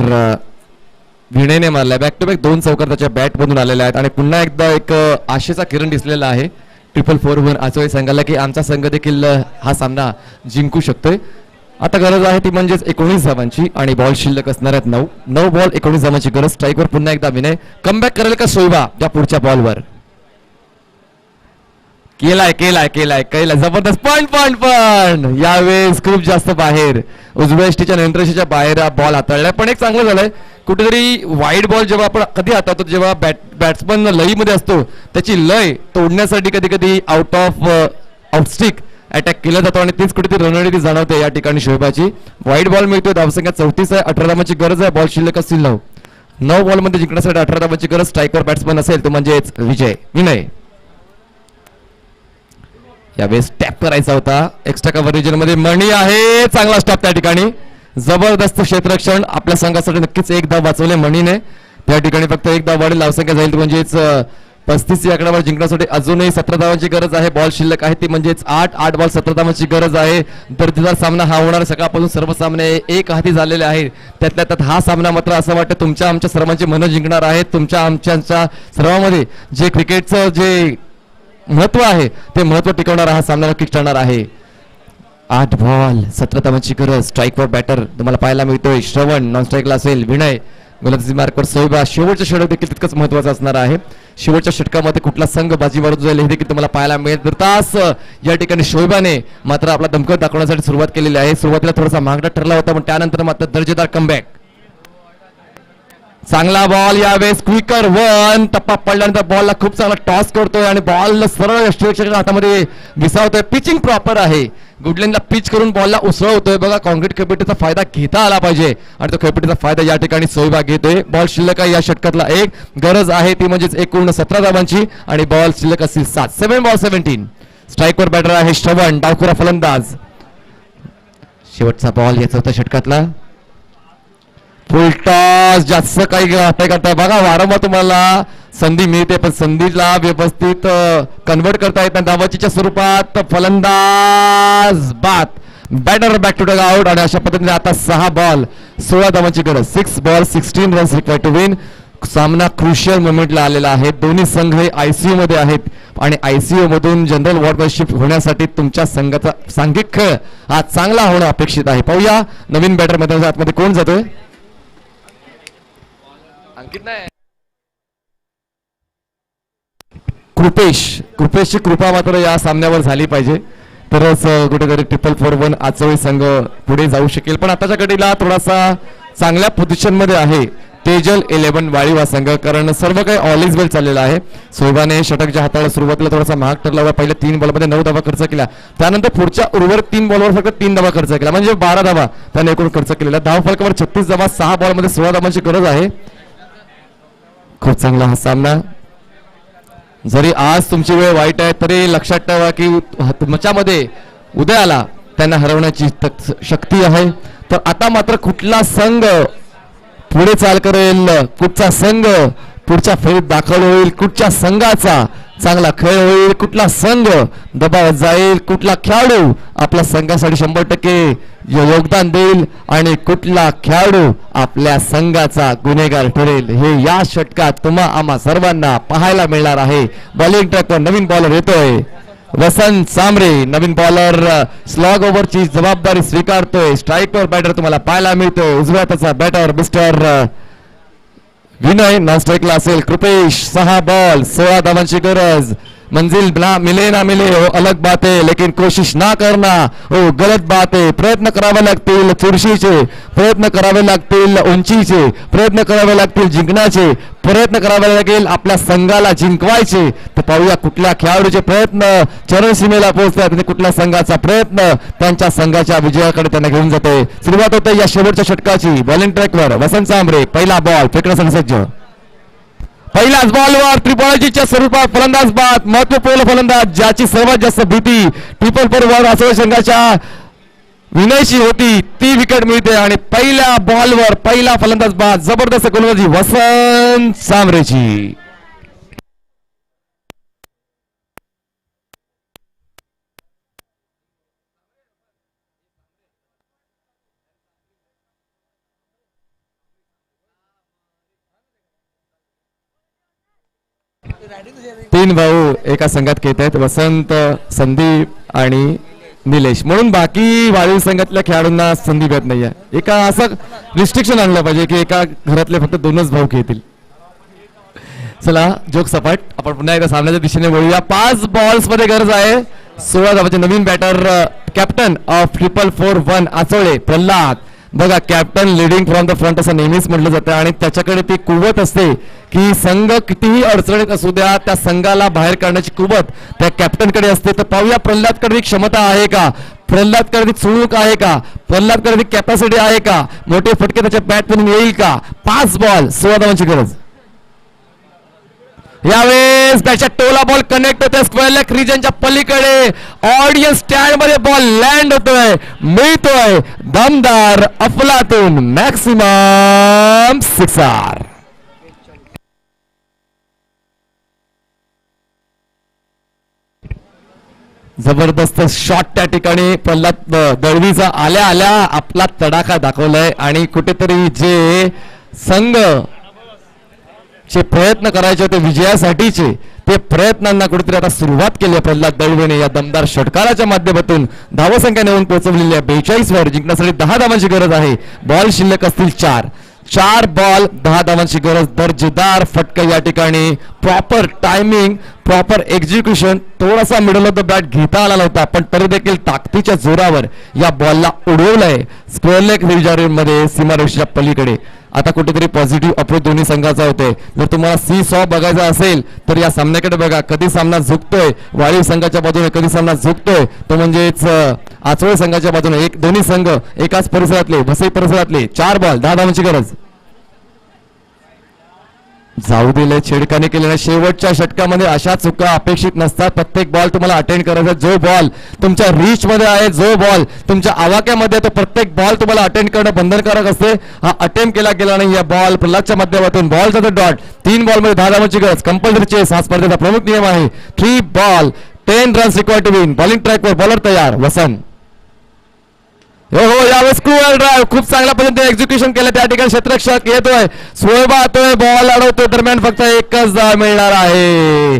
विनयने मारलाय. बॅक टू बॅक 2 चौकार त्याच्या बॅट मधून आलेले आहेत आणि पुन्हा एकदा एक आशेचा किरण दिसलेला आहे 444 आचोळी संघाला की आमचा संघ देखील हा सामना जिंकू शकतोय. आता गरज आहे ती म्हणजेच 19 धावांची आणि बॉल शिल्लक असणार आहेत 9 बॉल 19 धावांची गरज. स्ट्राईकवर पुन्हा एकदा विनय कमबॅक करेल का शोभा त्या पुढच्या बॉलवर. केलाय जबरदस्त पण यावेळेस खूप जास्त बाहेर उजव्या यष्टीच्या नियंत्रणेच्या बाहेर बॉल हाताळलाय. पण एक चांगलं झालंय कुठेतरी वाईड बॉल जेव्हा आपण कधी हाताळतो जेव्हा बॅट्समन लईमध्ये असतो त्याची लय तोडण्यासाठी कधी कधी आउटस्टिक अटॅक केला जातो आणि तीच कुठेतरी रणनीती जाणवते या ठिकाणी शोभाची. वाईड बॉल मिळतोय. धावसंख्या 34 आहे. 18 धावांची गरज आहे. बॉल शिल्लक असतील 9 बॉलमध्ये जिंकण्यासाठी 18 धावांची गरज. स्ट्राईकवर बॅट्समन असेल तो म्हणजेच विनय. यावेळेस टॅप करायचा होता. एक्स्ट्रा कव्हर रिजन मध्ये मणी आहे. चांगला स्टॉप त्या ठिकाणी. जबरदस्त क्षेत्ररक्षण आपल्या संघासाठी नक्कीच 1 धाव वाचवले मणीने. त्या ठिकाणी फक्त 1 धाव वाढेल. धावसंख्या जाईल म्हणजेच 35 आकड्यावर जिंकण्यासाठी अजूनही 17 धावांची गरज आहे. बॉल शिल्लक आहे ती म्हणजेच 8 बॉल 17 धावांची गरज आहे. दर्जेदार सामना हा होणार. सकाळपासून सर्व सामने एक हाती झालेले आहेत. त्यातल्या त्यात हा सामना मात्र असं वाटतं तुमच्या आमच्या सर्वांची मनं जिंकणार आहे. तुमच्या आमच्या सर्वांमध्ये जे क्रिकेटचं जे महत्व आहे ते महत्व टिकवणारा हा सामना नक्कीच ठरणार आहे. 8 बॉल 17 धावांची गरज. स्ट्राईकवर बॅटर तुम्हाला पाहायला मिळतोय श्रवण. नॉन स्ट्राईकला असेल विनय. गोलंदाजी मार्कवर सोयबा. शेवटच्या षटक देखील तितकंच महत्वाचं असणार आहे. शेवटच्या षटकामध्ये कुठला संघ बाजी मारून जाईल हे देखील तुम्हाला पाहायला मिळेल. तास या ठिकाणी शोएबाने मात्र आपला दमकत दाखवण्यासाठी सुरुवात केलेली आहे. सुरुवातीला थोडासा महागडा ठरला होता पण त्यानंतर मात्र दर्जेदार कमबॅक. चांगला बॉल यावेळेस क्विकर 1 टप्पा पडल्यानंतर बॉलला खूप चांगला टॉस करतोय आणि बॉल सरळ यष्टीरक्षकाच्या हातामध्ये विसावतोय. पिचिंग प्रॉपर आहे. गुडलेनला पिच करून बॉलला उसळवतोय. बघा कॉन्क्रीट खेळपट्टीचा फायदा घेता आला पाहिजे आणि तो खेळपट्टीचा फायदा या ठिकाणी सोयबा घेतोय. बॉल शिल्लक आहे या षटकातला 1. गरज आहे ती म्हणजेच एकूण 17 धावांची आणि बॉल शिल्लक असतील 7 बॉल 17. स्ट्राईकवर बॅटर आहे श्रवण. डावखुरा फलंदाज. शेवटचा बॉल या 4थ्या षटकातला. फुल टॉस जास्त काही करताय बघा. वारंवार तुम्हाला संधी मिळते पण संधीला व्यवस्थित कन्वर्ट करता येत नाही. धावाचीच्या स्वरूपात फलंदाज बाद. Batter back to duck out आणि अशा पद्धतीने आता 6 बॉल 16 धावांची गरज. 6 ball 16 runs required to win. सामना क्रुशियल मोमेंटला आलेला आहे. दोन्ही संघ हे आयसीयू मध्ये आहेत आणि आयसीयू मधून जनरल वॉर्डवर शिफ्ट होण्यासाठी तुमच्या संघाचा सांघिक खेळ हा चांगला होणं अपेक्षित आहे. पाहूया नवीन बॅटर मैदानाच्या आतमध्ये कोण जातोय. कृपेशची कृपा मात्र या सामन्यावर झाली पाहिजे तरच कुठेतरी 444 आचोळी संघ पुढे जाऊ शकेल. पण आताच्या घडीला थोडासा चांगल्या पोझिशन मध्ये आहे तेजल 11 वाळीवा संघ कारण सर्व काही ऑल इज वेल चाललेला आहे. सोयबाने षटकच्या हाताला सुरुवातीला थोडासा महाग ठरला होता. पहिल्या 3 बॉलमध्ये 9 धावा खर्च केला. त्यानंतर पुढच्या उर्वरित 3 बॉलवर फक्त 3 धावा खर्च केला म्हणजे 12 धावा त्याने एकूण खर्च केलेला. धाव फलकावर 36 धावा. 6 बॉलमध्ये 16 धावांची गरज आहे. खूप चांगला हा सामना. जरी आज तुमची वेळ वाईट आहे तरी लक्षात ठेवा की तुमच्यामध्ये उदयाला त्यांना हरवण्याची शक्ती आहे. तर आता मात्र कुठला संघ पुढे चाल करेल, कुठचा संघ पुढच्या फेरीत दाखल होईल, कुठच्या संघाचा चांगला खेळ होईल, कुठला संघ दबावात जाईल, कुठला खेळाडू आपल्या संघासाठी 100% योगदान देईल आणि कुठला खेळाडू आपल्या संघाचा गुन्हेगार ठरेल हे या षटकात तुम्हा आम्हा सर्वांना पाहायला मिळणार आहे. बॉलिंग ट्रॅकवर नवीन बॉलर येतोय वसंत सांबरे. नवीन बॉलर स्लॉग ओव्हरची जबाबदारी स्वीकारतोय. स्ट्राईकवर बॅटर तुम्हाला पाहायला मिळतोय उजव्या हाताचा बॅटर मिस्टर विनय. नॉन स्ट्राईकला असेल कृपेश. 6 बॉल 16 धावांची गरज. मंजिल मिले ना मिले हो अलग बात है लेकिन कोशिश ना करना हो गलत बात है. प्रयत्न करावे लागतील चुरशीचे, प्रयत्न करावे लागतील उंचीचे, प्रयत्न करावे लागतील जिंकण्याचे, प्रयत्न करावे लागेल आपल्या संघाला जिंकवायचे. तर पाहूया कुठल्या खेळाडूचे प्रयत्न चरणसीमेला पोहोचतात आणि कुठल्या संघाचा प्रयत्न त्यांच्या संघाच्या विजयाकडे त्यांना घेऊन जाते. सुरुवात होते या शेवटच्या षटकाची. बॉलिंग ट्रॅकवर वसंत सांबरे. पहिला बॉल फेकण्यासाठी सज्ज. पहिल्याच बॉलवर त्रिफळाचीच्या स्वरूपात फलंदाज बाद, महत्वपूर्ण फलंदाज ज्याची सर्वात जास्त भीती ट्रिपल फोर वर आसोळे संघाच्या विनयची होती ती विकेट मिळते आणि पहिल्या बॉलवर पहिला फलंदाज बाद. जबरदस्त गोलंदाजी वसंत सांबरेची. तीन भाऊ एका संघात खेळत आहेत, वसंत, संदीप आणि निलेश. म्हणून बाकी वाळीव संघातल्या खेळाडूंना संधी मिळत नाहीये. एका असं रिस्ट्रिक्शन आणलं पाहिजे की एका घरातले फक्त दोनच भाऊ खेळतील. चला जोक सपाट, आपण पुन्हा एकदा सामन्याच्या दिशेने वळूया. 5 बॉल्स मध्ये गरज आहे. 16 धावांचे नवीन batter captain of 444-1 Achole Pralhad. बघा captain leading from the front असं नेहमीच म्हटलं जातं आणि त्याच्याकडे ती कुवत असते की संघ कितीही अडचणीत असू द्या त्या संघाला बाहेर काढण्याची कुवत त्या कॅप्टनकडे असते. तर पाहूया प्रल्हादकडे ती क्षमता आहे का, प्रल्हादकडे ती चुळूक आहे का, प्रल्हादकडे ती कॅपॅसिटी आहे का, मोठे फटके त्याच्या बॅटमधून येईल का. 5 बॉल 16 धावांची गरज. यावेळेस त्याच्या टोला बॉल कनेक्ट होतोय स्क्वेअर लेग रिजनच्या पलीकडे. ऑडियन्स स्टँड मध्ये बॉल लँड होतोय, मिळतोय दमदार अफलातून मॅक्सिमम सिक्सर. जबरदस्त शॉट त्या ठिकाणी प्रल्हाद दळवीचा आल्या आल्या आपला तडाखा दाखवलाय आणि कुठेतरी जे संघ चे प्रयत्न करायचे होते विजयासाठीचे ते प्रयत्नांना कुठेतरी आता सुरुवात केली आहे प्रल्हाद दळवेने या दमदार षटकाराच्या माध्यमातून. धावसंख्या नेऊन पोहोचवलेली आहे 42 वर. जिंकण्यासाठी 10 धावांची गरज आहे. बॉल शिल्लक असतील 4 बॉल 10 धावांची गरज. दर्जेदार फटका या ठिकाणी. Proper timing, proper execution. थोडासा मिडल ऑफ द बॅट घेता आला नव्हता पण तरी देखील ताकदीच्या जोरावर या बॉलला उडवलंय स्क्वेअर लेग मध्ये सीमारेषेच्या पलीकडे. आता कुठेतरी पॉझिटिव्ह अप्रोच दोन्ही संघाचा होतोय. जर तुम्हाला सी सॉ बघायचा असेल तर या सामन्याकडे बघा. कधी सामना झुकतोय वाळीव संघाच्या बाजूने, कधी सामना झुकतोय तो म्हणजेच आचोळे संघाच्या बाजूने. दोन्ही संघ एकाच परिसरातले, वसई परिसरातले. 4 बॉल 10 धावांची गरज. जाऊ दिले छेडखानी केल्याने शेवटच्या षटकामध्ये अशा चुका अपेक्षित नसतात. प्रत्येक बॉल तुम्हाला अटेंड करायचा. जो बॉल तुमच्या रीच मध्ये आहे, जो बॉल तुमच्या आवाक्यामध्ये तो प्रत्येक बॉल तुम्हाला अटेंड करणं बंधनकारक असते. हा अटेम्प्ट केला गेला नाही या बॉल प्रल्हादच्या माध्यमातून. बॉलचा डॉट. 3 बॉल मध्ये 10 धावांची गरज. कंपल्सरी चेस हा स्पर्धेचा प्रमुख नियम आहे. 3 ball 10 runs required to win. Bowling ट्रॅकवर बॉलर तयार. वसंत. हो यावेळेस क्रूअल ड्राईव्ह खूप चांगल्या पद्धतीने एक्झिक्युशन केलं. त्या ठिकाणी क्षेत्ररक्षक येतोय, सोयबा येतोय, बॉल अडवतोय. दरम्यान फक्त एकच धाव मिळणार आहे.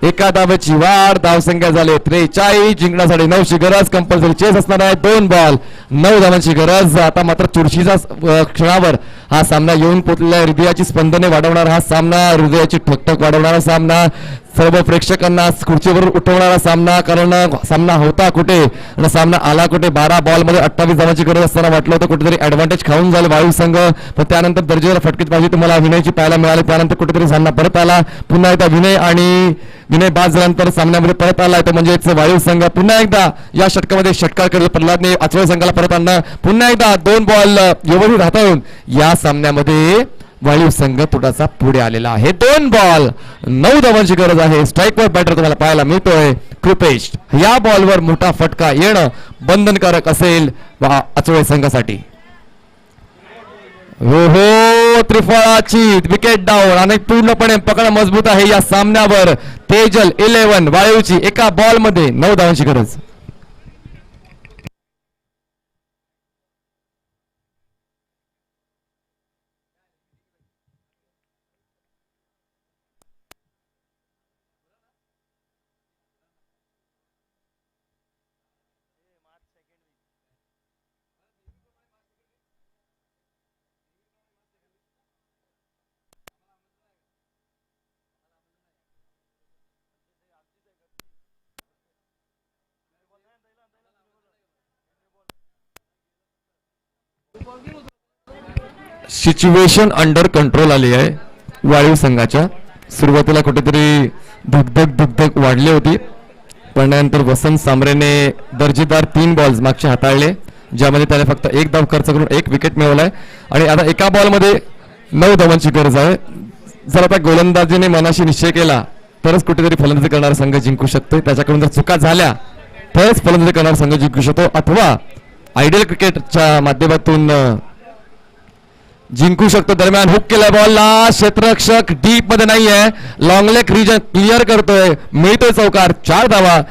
एका धावेची वाढ. धावसंख्या झाली 43. जिंकण्यासाठी 9ची गरज. कंपल्सरी चेस असणार आहे. 2 बॉल 9 धावांची गरज. आता मात्र चुरशीचा क्षणावर हा सामना येऊन पोचलेला आहे. हृदयाची स्पंदने वाढवणारा हा सामना, हृदयाची ठकठक वाढवणारा सामना, सर्व प्रेक्षकांना खुर्चीवर उठवणारा सामना. कारण सामना होता कुठे आणि सामना आला कुठे. 12 बॉल मध्ये 28 धावांची गरज असताना वाटलं होतं कुठेतरी ऍडव्हान्टेज खाऊन झालं वाळू संघ. पण त्यानंतर दर्जेदार फटकेबाजी तुम्हाला विनयची पाहायला मिळाली. त्यानंतर कुठेतरी सामना परत आला. पुन्हा एकदा विनय बाद झाल्यानंतर सामन्यामध्ये परत आला. तो म्हणजेच वाळू संघ पुन्हा एकदा या षटकामध्ये षटकार केला. प्रल्हादने आचोळे संघाला परत आणलं. पुन्हा एकदा 2 बॉल व्यवस्थित हाताळून या सामन्यामध्ये वाळीव संघ थोडासा पुढे आलेला आहे. 2 बॉल 9 धावांची गरज आहे. स्ट्राईकवर बॅटर तुम्हाला पाहायला मिळतोय कृपेश. या बॉलवर मोठा फटका येणं बंधनकारक असेल आचोळे संघासाठी. हो त्रिफळाची विकेट डाऊन आणि पूर्णपणे पकड मजबूत आहे या सामन्यावर. तेजल 11 वाळूची एका बॉल मध्ये 9 धावांची गरज. सिच्युएशन अंडर कंट्रोल आली आहे वाळीव संघाच्या. सुरुवातीला कुठेतरी धगधग वाढली होती पण नंतर वसंत सांबरेने दर्जेदार 3 बॉल्स मागचे हाताळले ज्यामध्ये त्याने फक्त 1 धाव खर्च करून 1 विकेट मिळवलाय आणि आता एका बॉलमध्ये 9 धावांची गरज आहे. जर आता गोलंदाजीने मनाशी निश्चय केला तरच कुठेतरी फलंदाजी करणारा संघ जिंकू शकतो. त्याच्याकडून जर चुका झाल्या तरच फलंदाजी करणारा संघ जिंकू शकतो, अथवा आयडियल क्रिकेटच्या माध्यमातून जिंकू शकतो. दरम्यान हुक केलाय बॉलला, क्षेत्ररक्षक डीप मध्ये नाहीये, लॉंग लेग रिजन क्लिअर करतोय, मिळतोय चौकार, 4 धावा.